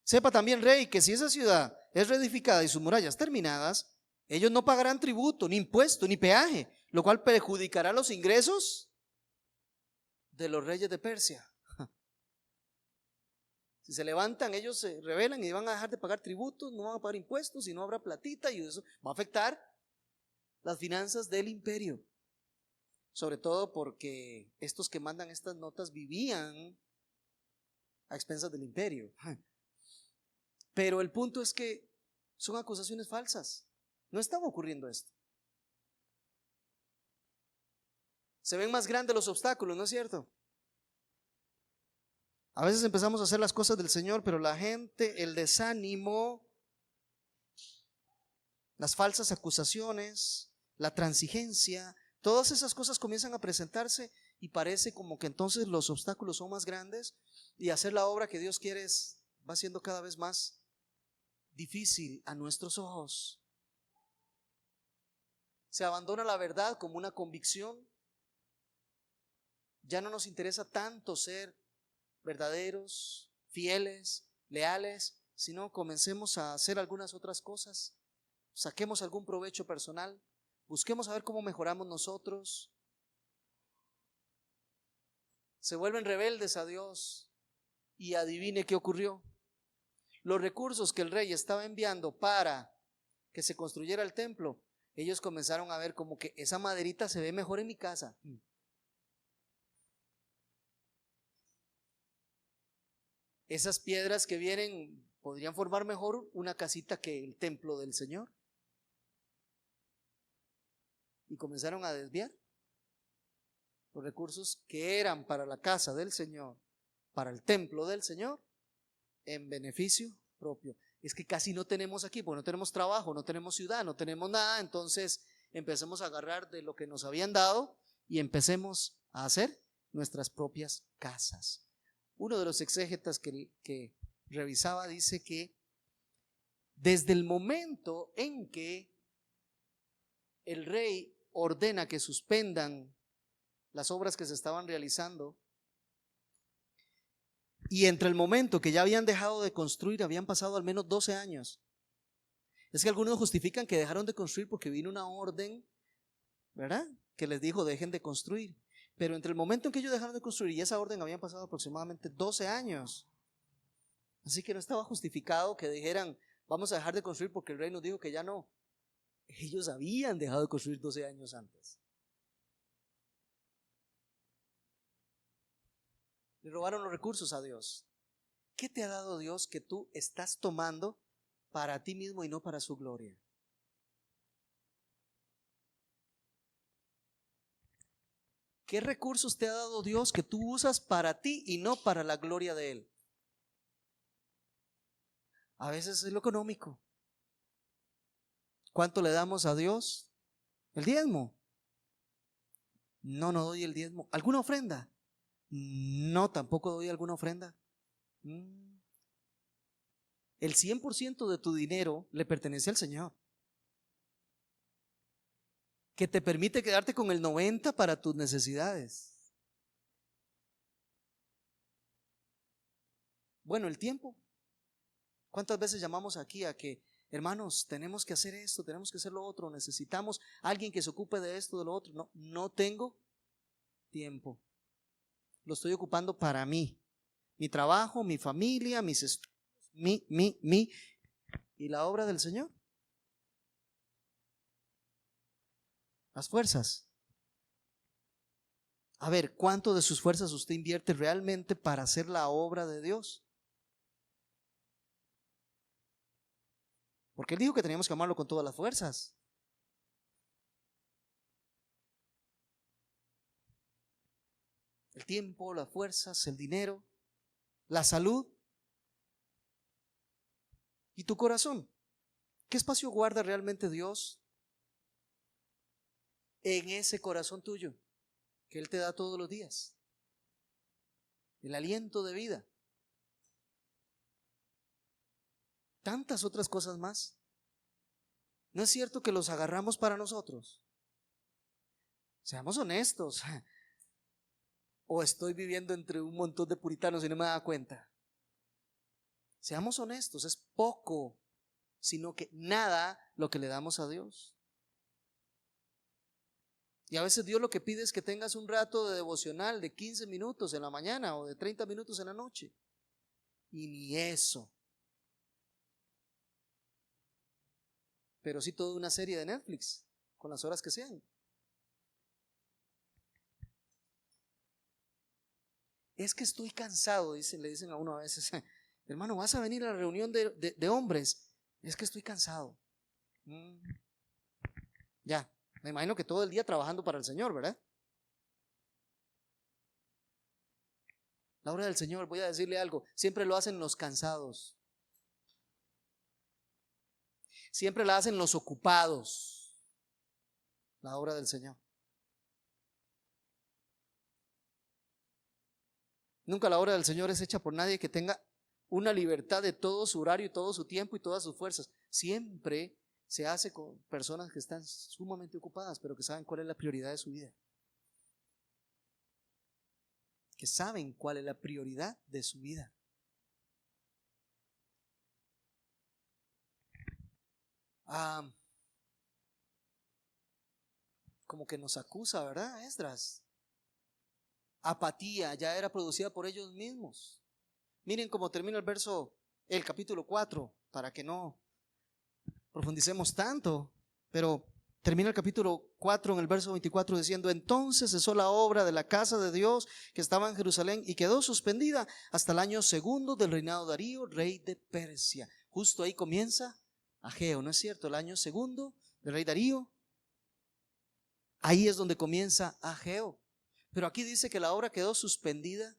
A: Sepa también, rey, que si esa ciudad es reedificada y sus murallas terminadas, ellos no pagarán tributo, ni impuesto, ni peaje, lo cual perjudicará los ingresos de los reyes de Persia. Si se levantan, ellos se rebelan y van a dejar de pagar tributos, no van a pagar impuestos y no habrá platita, y eso va a afectar las finanzas del imperio. Sobre todo porque estos que mandan estas notas vivían a expensas del imperio. Pero el punto es que son acusaciones falsas. No estaba ocurriendo esto. Se ven más grandes los obstáculos, ¿no es cierto? A veces empezamos a hacer las cosas del Señor, pero la gente, el desánimo las falsas acusaciones, la transigencia, todas esas cosas comienzan a presentarse y parece como que entonces los obstáculos son más grandes y hacer la obra que Dios quiere va siendo cada vez más difícil a nuestros ojos. Se abandona la verdad como una convicción. Ya no nos interesa tanto ser verdaderos, fieles, leales, sino comencemos a hacer algunas otras cosas. Saquemos algún provecho personal, busquemos a ver cómo mejoramos nosotros. Se vuelven rebeldes a Dios y adivine qué ocurrió. Los recursos que el rey estaba enviando para que se construyera el templo, ellos comenzaron a ver como que esa maderita se ve mejor en mi casa. Esas piedras que vienen podrían formar mejor una casita que el templo del Señor. Y comenzaron a desviar los recursos que eran para la casa del Señor, para el templo del Señor, en beneficio propio. Es que casi no tenemos aquí, porque no tenemos trabajo, no tenemos ciudad, no tenemos nada, entonces empecemos a agarrar de lo que nos habían dado y empecemos a hacer nuestras propias casas. Uno de los exégetas que revisaba dice que desde el momento en que el rey ordena que suspendan las obras que se estaban realizando y entre el momento que ya habían dejado de construir habían pasado al menos 12 años. Es que algunos justifican que dejaron de construir porque vino una orden, ¿verdad?, que les dijo dejen de construir. Pero entre el momento en que ellos dejaron de construir y esa orden habían pasado aproximadamente 12 años. Así que no estaba justificado que dijeran vamos a dejar de construir porque el rey nos dijo que ya no. Ellos habían dejado de construir 12 años antes. Le robaron los recursos a Dios. ¿Qué te ha dado Dios que tú estás tomando para ti mismo y no para su gloria? ¿Qué recursos te ha dado Dios que tú usas para ti y no para la gloria de Él? A veces es lo económico. ¿Cuánto le damos a Dios? El diezmo. No doy el diezmo. ¿Alguna ofrenda? No, tampoco doy alguna ofrenda. El 100% de tu dinero le pertenece al Señor, que te permite quedarte con el 90% para tus necesidades. Bueno, el tiempo. ¿Cuántas veces llamamos aquí a que, hermanos, tenemos que hacer esto, tenemos que hacer lo otro, necesitamos a alguien que se ocupe de esto, de lo otro? No tengo tiempo. Lo estoy ocupando para mí, mi trabajo, mi familia, mis estudios, y la obra del Señor. Las fuerzas. A ver, ¿cuánto de sus fuerzas usted invierte realmente para hacer la obra de Dios? Porque Él dijo que teníamos que amarlo con todas las fuerzas. El tiempo, las fuerzas, el dinero, la salud y tu corazón. ¿Qué espacio guarda realmente Dios en ese corazón tuyo que Él te da todos los días? El aliento de vida. Tantas otras cosas más. ¿No es cierto que los agarramos para nosotros? Seamos honestos. ¿O estoy viviendo entre un montón de puritanos y no me da cuenta? Seamos honestos, es poco, sino que nada lo que le damos a Dios. Y a veces Dios lo que pide es que tengas un rato de devocional de 15 minutos en la mañana o de 30 minutos en la noche. Y ni eso. Pero sí toda una serie de Netflix, con las horas que sean. Es que estoy cansado, le dicen a uno a veces, hermano, ¿vas a venir a la reunión de hombres? Es que estoy cansado. Ya, me imagino que todo el día trabajando para el Señor, ¿verdad? La obra del Señor, voy a decirle algo, siempre lo hacen los cansados. Siempre la hacen los ocupados, la obra del Señor. Nunca la obra del Señor es hecha por nadie que tenga una libertad de todo su horario y todo su tiempo y todas sus fuerzas. Siempre se hace con personas que están sumamente ocupadas, pero que saben cuál es la prioridad de su vida. Que saben cuál es la prioridad de su vida. Como que nos acusa, ¿verdad, Esdras? Apatía ya era producida por ellos mismos. Miren cómo termina el capítulo 4, para que no profundicemos tanto, pero termina el capítulo 4 en el verso 24 diciendo: entonces cesó la obra de la casa de Dios que estaba en Jerusalén y quedó suspendida hasta el año segundo del reinado de Darío, rey de Persia. Justo ahí comienza Ageo, ¿no es cierto? El año segundo del rey Darío, ahí es donde comienza Ageo. Pero aquí dice que la obra quedó suspendida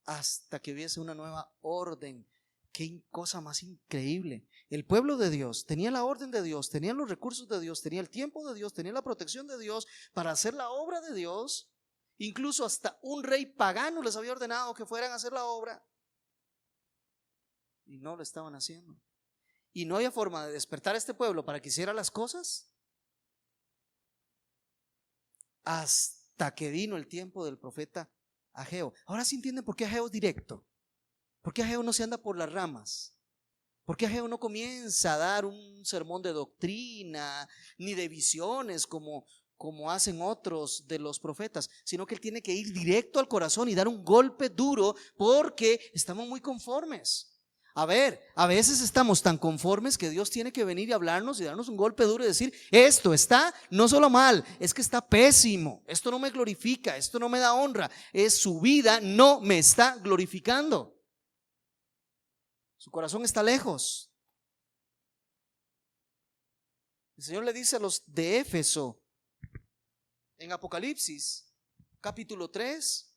A: hasta que hubiese una nueva orden. Qué cosa más increíble. El pueblo de Dios tenía la orden de Dios, tenía los recursos de Dios, tenía el tiempo de Dios, tenía la protección de Dios para hacer la obra de Dios. Incluso hasta un rey pagano les había ordenado que fueran a hacer la obra y no lo estaban haciendo. Y no había forma de despertar a este pueblo para que hiciera las cosas hasta que vino el tiempo del profeta Ageo. Ahora sí entienden por qué Ageo es directo, por qué Ageo no se anda por las ramas, por qué Ageo no comienza a dar un sermón de doctrina ni de visiones como hacen otros de los profetas, sino que él tiene que ir directo al corazón y dar un golpe duro, porque estamos muy conformes. A ver, a veces estamos tan conformes que Dios tiene que venir y hablarnos y darnos un golpe duro y decir: esto está no solo mal, es que está pésimo, esto no me glorifica, esto no me da honra, es su vida no me está glorificando, su corazón está lejos. El Señor le dice a los de Éfeso en Apocalipsis capítulo 3,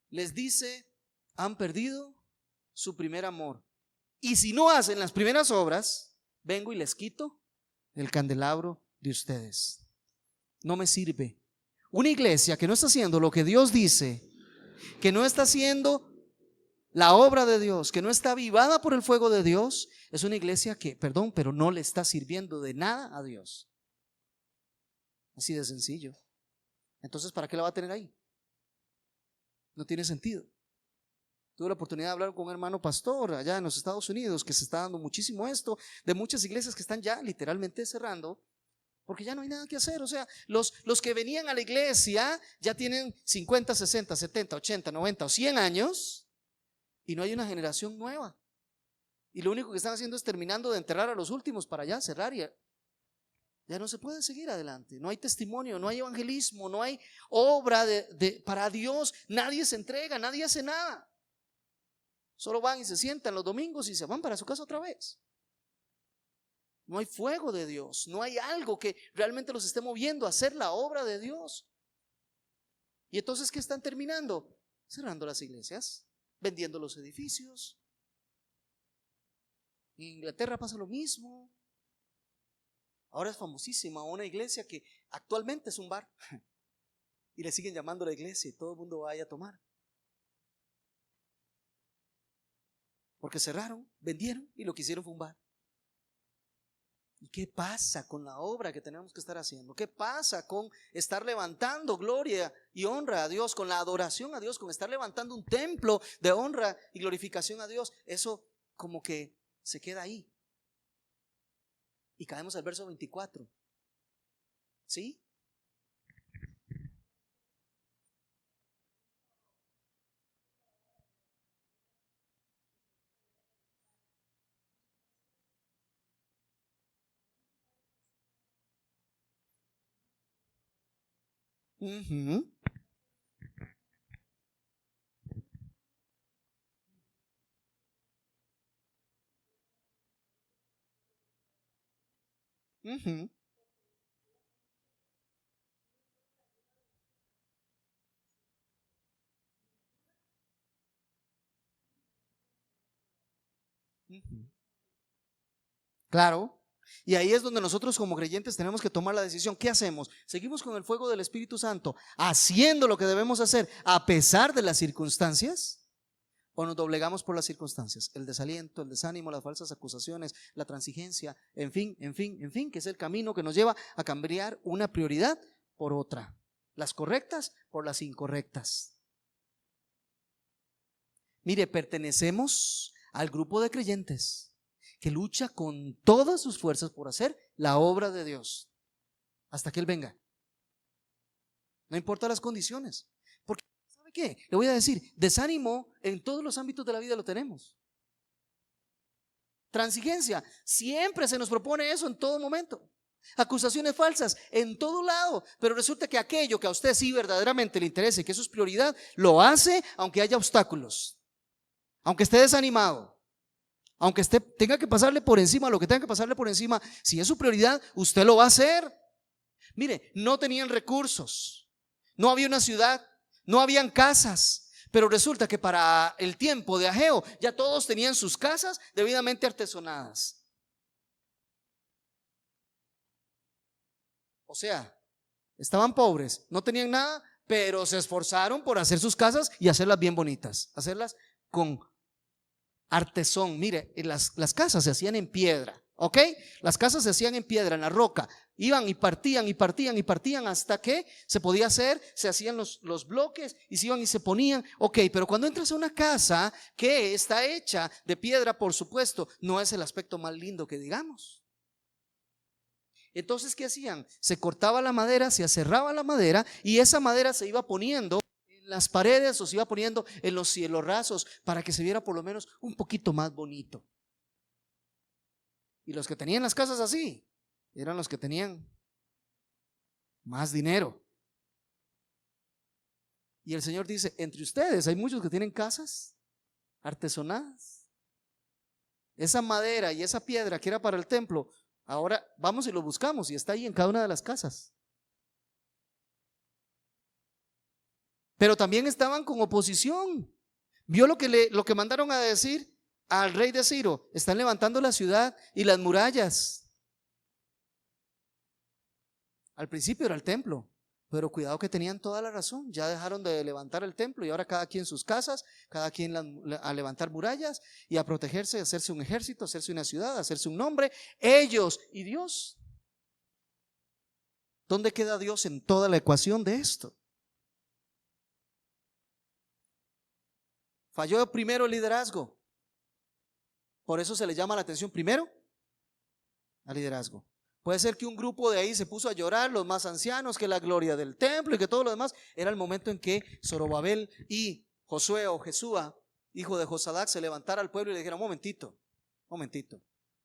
A: les dice: han perdido su primer amor, y si no hacen las primeras obras, vengo y les quito el candelabro de ustedes. No me sirve. Una iglesia que no está haciendo lo que Dios dice, que no está haciendo la obra de Dios, que no está avivada por el fuego de Dios, es una iglesia que, perdón, pero no le está sirviendo de nada a Dios. Así de sencillo. Entonces, ¿para qué la va a tener ahí? No tiene sentido. Tuve la oportunidad de hablar con un hermano pastor allá en los Estados Unidos, que se está dando muchísimo esto, de muchas iglesias que están ya literalmente cerrando, porque ya no hay nada que hacer. O sea, los que venían a la iglesia ya tienen 50, 60, 70, 80, 90 o 100 años y no hay una generación nueva. Y lo único que están haciendo es terminando de enterrar a los últimos para ya cerrar, y ya no se puede seguir adelante. No hay testimonio, no hay evangelismo, no hay obra para Dios. Nadie se entrega, nadie hace nada. Solo van y se sientan los domingos y se van para su casa otra vez. No hay fuego de Dios, no hay algo que realmente los esté moviendo a hacer la obra de Dios. Y entonces, ¿qué están terminando? Cerrando las iglesias, vendiendo los edificios. En Inglaterra pasa lo mismo. Ahora es famosísima una iglesia que actualmente es un bar y le siguen llamando la iglesia y todo el mundo va a tomar. Porque cerraron, vendieron y lo que hicieron fue un bar. ¿Y qué pasa con la obra que tenemos que estar haciendo? ¿Qué pasa con estar levantando gloria y honra a Dios, con la adoración a Dios, con estar levantando un templo de honra y glorificación a Dios? Eso como que se queda ahí. Y caemos al verso 24. ¿Sí? Uh-huh. Uh-huh. Uh-huh. Claro. Y ahí es donde nosotros como creyentes tenemos que tomar la decisión. ¿Qué hacemos? ¿Seguimos con el fuego del Espíritu Santo haciendo lo que debemos hacer a pesar de las circunstancias? ¿O nos doblegamos por las circunstancias? El desaliento, el desánimo, las falsas acusaciones, la transigencia, en fin, que es el camino que nos lleva a cambiar una prioridad por otra. Las correctas por las incorrectas. Mire, pertenecemos al grupo de creyentes que lucha con todas sus fuerzas por hacer la obra de Dios hasta que Él venga. No importa las condiciones. Porque, ¿sabe qué? Le voy a decir, desánimo en todos los ámbitos de la vida lo tenemos. Transigencia, siempre se nos propone eso en todo momento. Acusaciones falsas en todo lado, pero resulta que aquello que a usted sí verdaderamente le interesa y que eso es prioridad, lo hace aunque haya obstáculos, aunque esté desanimado. Aunque usted tenga que pasarle por encima lo que tenga que pasarle por encima, si es su prioridad, usted lo va a hacer. Mire, no tenían recursos, no había una ciudad, no habían casas, pero resulta que para el tiempo de Ageo ya todos tenían sus casas debidamente artesonadas. O sea, estaban pobres, no tenían nada, pero se esforzaron por hacer sus casas y hacerlas bien bonitas, hacerlas con artesón. Mire, las casas se hacían en piedra, ¿ok? Las casas se hacían en piedra, en la roca. Iban y partían hasta que se podía hacer, se hacían los bloques y se iban y se ponían. Ok, pero cuando entras a una casa que está hecha de piedra, por supuesto, no es el aspecto más lindo que digamos. Entonces, ¿qué hacían? Se cortaba la madera, se aserraba la madera y esa madera se iba poniendo las paredes o se iba poniendo en los cielos rasos para que se viera por lo menos un poquito más bonito. Y los que tenían las casas así eran los que tenían más dinero. Y el Señor dice, entre ustedes hay muchos que tienen casas artesonadas. Esa madera y esa piedra que era para el templo, ahora vamos y lo buscamos y está ahí en cada una de las casas. Pero también estaban con oposición. ¿Vio lo que mandaron a decir al rey de Ciro? Están levantando la ciudad y las murallas. Al principio era el templo, pero cuidado que tenían toda la razón. Ya dejaron de levantar el templo y ahora cada quien sus casas, cada quien a levantar murallas y a protegerse, a hacerse un ejército, a hacerse una ciudad, a hacerse un nombre. Ellos y Dios. ¿Dónde queda Dios en toda la ecuación de esto? Falló primero el liderazgo. Por eso se le llama la atención primero al liderazgo. Puede ser que un grupo de ahí se puso a llorar, los más ancianos, que la gloria del templo y que todo lo demás. Era el momento en que Zorobabel y Josué o Jesúa, hijo de Josadac, se levantara al pueblo y le dijera, momentito,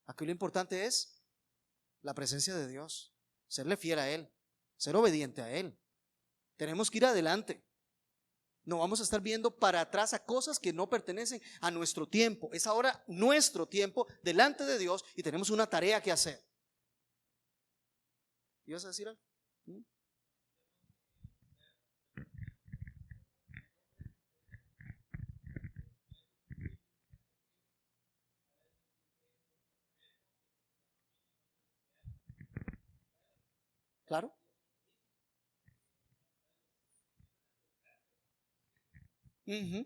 A: aquí lo importante es la presencia de Dios, serle fiel a Él, ser obediente a Él. Tenemos que ir adelante. No vamos a estar viendo para atrás a cosas que no pertenecen a nuestro tiempo. Es ahora nuestro tiempo delante de Dios y tenemos una tarea que hacer. ¿Ibas a decir algo? Claro. Uh-huh.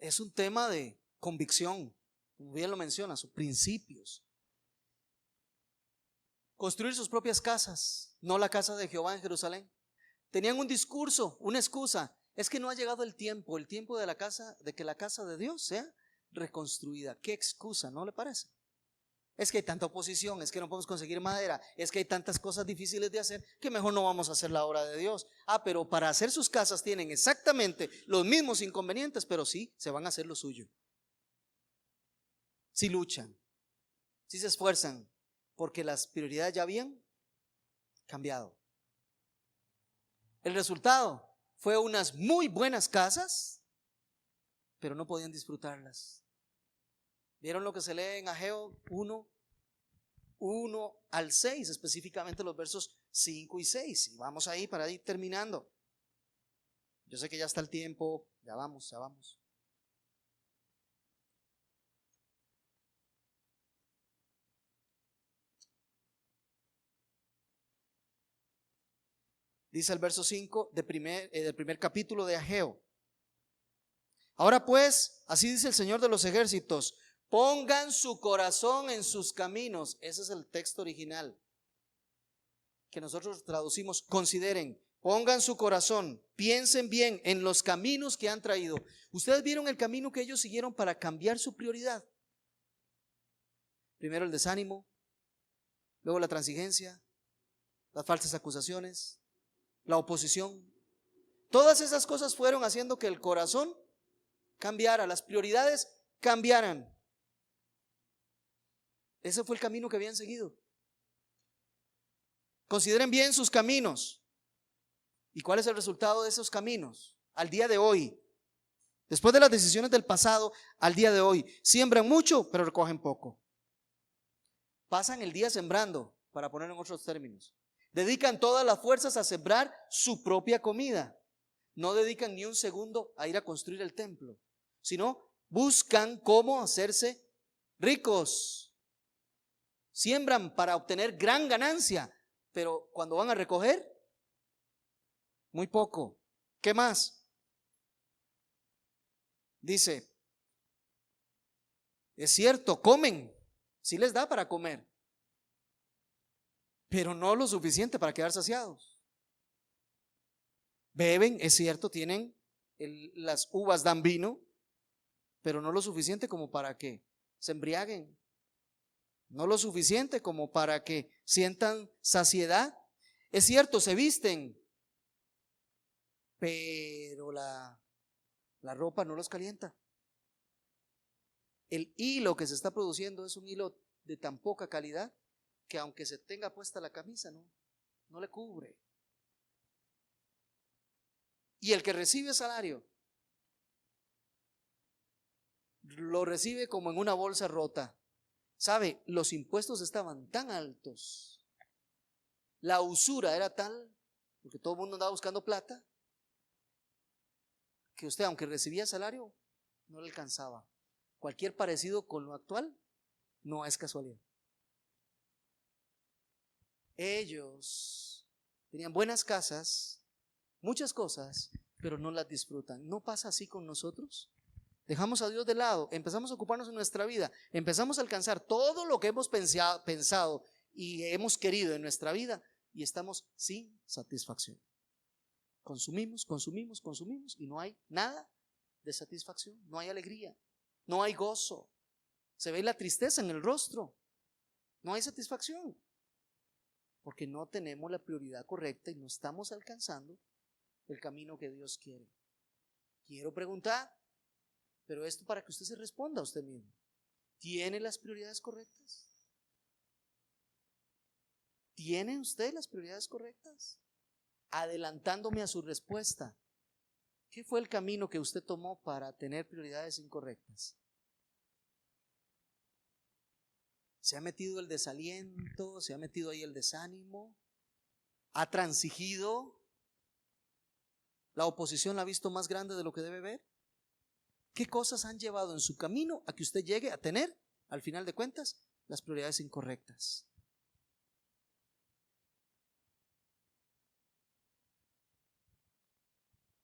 A: Es un tema de convicción, como bien lo menciona, sus principios. Construir sus propias casas, no la casa de Jehová en Jerusalén. Tenían un discurso, una excusa. Es que no ha llegado el tiempo de la casa, de que la casa de Dios sea reconstruida. ¿Qué excusa? ¿No le parece? Es que hay tanta oposición, es que no podemos conseguir madera, es que hay tantas cosas difíciles de hacer que mejor no vamos a hacer la obra de Dios. Pero para hacer sus casas tienen exactamente los mismos inconvenientes, pero sí se van a hacer lo suyo. Si luchan, si se esfuerzan, porque las prioridades ya habían cambiado. El resultado fue unas muy buenas casas, pero no podían disfrutarlas. ¿Vieron lo que se lee en Ageo 1? 1 al 6, específicamente los versos 5 y 6. Y vamos ahí para ir terminando. Yo sé que ya está el tiempo, ya vamos. Dice el verso 5 del primer capítulo de Ageo. Ahora pues, así dice el Señor de los ejércitos, pongan su corazón en sus caminos. Ese es el texto original que nosotros traducimos. Consideren, pongan su corazón, piensen bien en los caminos que han traído. Ustedes vieron el camino que ellos siguieron para cambiar su prioridad. Primero el desánimo, luego la transigencia, las falsas acusaciones, la oposición. Todas esas cosas fueron haciendo que el corazón cambiara, las prioridades cambiaran. Ese fue el camino que habían seguido. Consideren bien sus caminos. ¿Y cuál es el resultado de esos caminos? Al día de hoy, después de las decisiones del pasado, al día de hoy, siembran mucho, pero recogen poco. Pasan el día sembrando, para poner en otros términos. Dedican todas las fuerzas a sembrar su propia comida. No dedican ni un segundo a ir a construir el templo, sino buscan cómo hacerse ricos. Siembran para obtener gran ganancia, pero cuando van a recoger, muy poco. ¿Qué más? Dice, es cierto, comen, sí les da para comer, pero no lo suficiente para quedar saciados. Beben, es cierto, tienen las uvas dan vino, pero no lo suficiente como para que se embriaguen. No lo suficiente como para que sientan saciedad. Es cierto, se visten, pero la ropa no los calienta. El hilo que se está produciendo es un hilo de tan poca calidad que aunque se tenga puesta la camisa, no le cubre. Y el que recibe salario, lo recibe como en una bolsa rota. ¿Sabe? Los impuestos estaban tan altos, la usura era tal, porque todo el mundo andaba buscando plata, que usted, aunque recibía salario, no le alcanzaba. Cualquier parecido con lo actual no es casualidad. Ellos tenían buenas casas, muchas cosas, pero no las disfrutan. ¿No pasa así con nosotros? Dejamos a Dios de lado, empezamos a ocuparnos en nuestra vida, empezamos a alcanzar todo lo que hemos pensado y hemos querido en nuestra vida y estamos sin satisfacción. Consumimos y no hay nada de satisfacción, no hay alegría, no hay gozo. Se ve la tristeza en el rostro, no hay satisfacción, porque no tenemos la prioridad correcta y no estamos alcanzando el camino que Dios quiere. Quiero preguntar, pero esto para que usted se responda a usted mismo. ¿Tiene las prioridades correctas? ¿Tiene usted las prioridades correctas? Adelantándome a su respuesta, ¿qué fue el camino que usted tomó para tener prioridades incorrectas? ¿Se ha metido el desaliento? ¿Se ha metido ahí el desánimo? ¿Ha transigido? ¿La oposición la ha visto más grande de lo que debe ver? ¿Qué cosas han llevado en su camino a que usted llegue a tener, al final de cuentas, las prioridades incorrectas?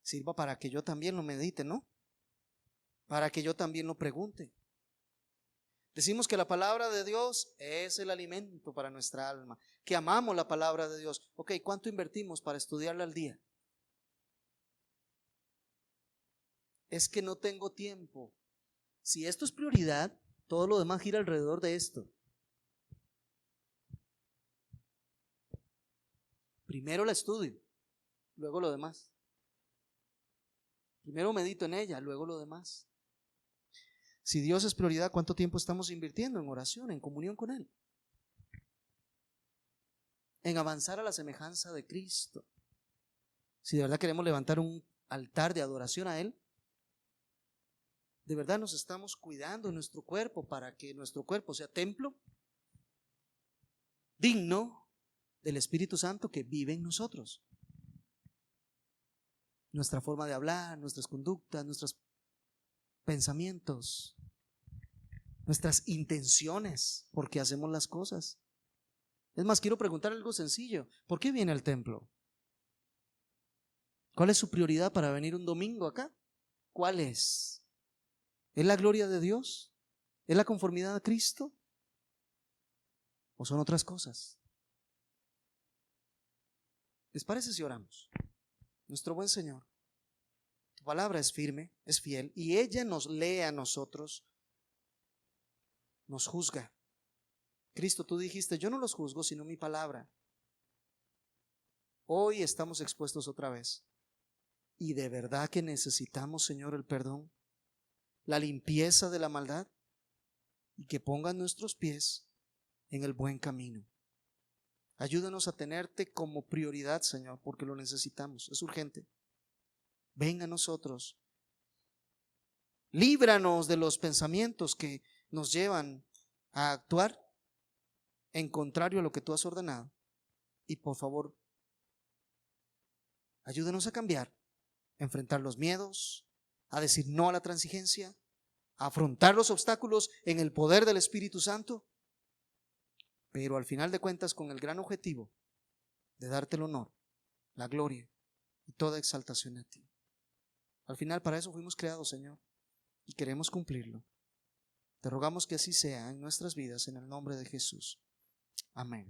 A: Sirva para que yo también lo medite, ¿no? Para que yo también lo pregunte. Decimos que la palabra de Dios es el alimento para nuestra alma, que amamos la palabra de Dios. Ok, ¿cuánto invertimos para estudiarla al día? Es que no tengo tiempo. Si esto es prioridad, todo lo demás gira alrededor de esto. Primero la estudio, luego lo demás. Primero medito en ella, luego lo demás. Si Dios es prioridad, ¿cuánto tiempo estamos invirtiendo en oración, en comunión con Él? En avanzar a la semejanza de Cristo. Si de verdad queremos levantar un altar de adoración a Él, de verdad nos estamos cuidando nuestro cuerpo para que nuestro cuerpo sea templo. digno del Espíritu Santo que vive en nosotros. Nuestra forma de hablar, nuestras conductas, nuestros pensamientos, nuestras intenciones, por qué hacemos las cosas. Es más, quiero preguntar algo sencillo. ¿Por qué viene al templo? ¿Cuál es su prioridad para venir un domingo acá? ¿Cuál es? ¿Es la gloria de Dios? ¿Es la conformidad a Cristo? ¿O son otras cosas? ¿Les parece si oramos? Nuestro buen Señor, tu palabra es firme, es fiel, y ella nos lee a nosotros, nos juzga. Cristo, tú dijiste, yo no los juzgo, sino mi palabra. Hoy estamos expuestos otra vez. Y de verdad que necesitamos, Señor, el perdón, la limpieza de la maldad, y que pongan nuestros pies en el buen camino. Ayúdanos a tenerte como prioridad, Señor, porque lo necesitamos, es urgente. Ven a nosotros. Líbranos de los pensamientos que nos llevan a actuar en contrario a lo que tú has ordenado. Y por favor, ayúdanos a cambiar, a enfrentar los miedos, a decir no a la transigencia, a afrontar los obstáculos en el poder del Espíritu Santo, pero al final de cuentas con el gran objetivo de darte el honor, la gloria y toda exaltación a ti. Al final para eso fuimos creados, Señor, y queremos cumplirlo. Te rogamos que así sea en nuestras vidas, en el nombre de Jesús. Amén.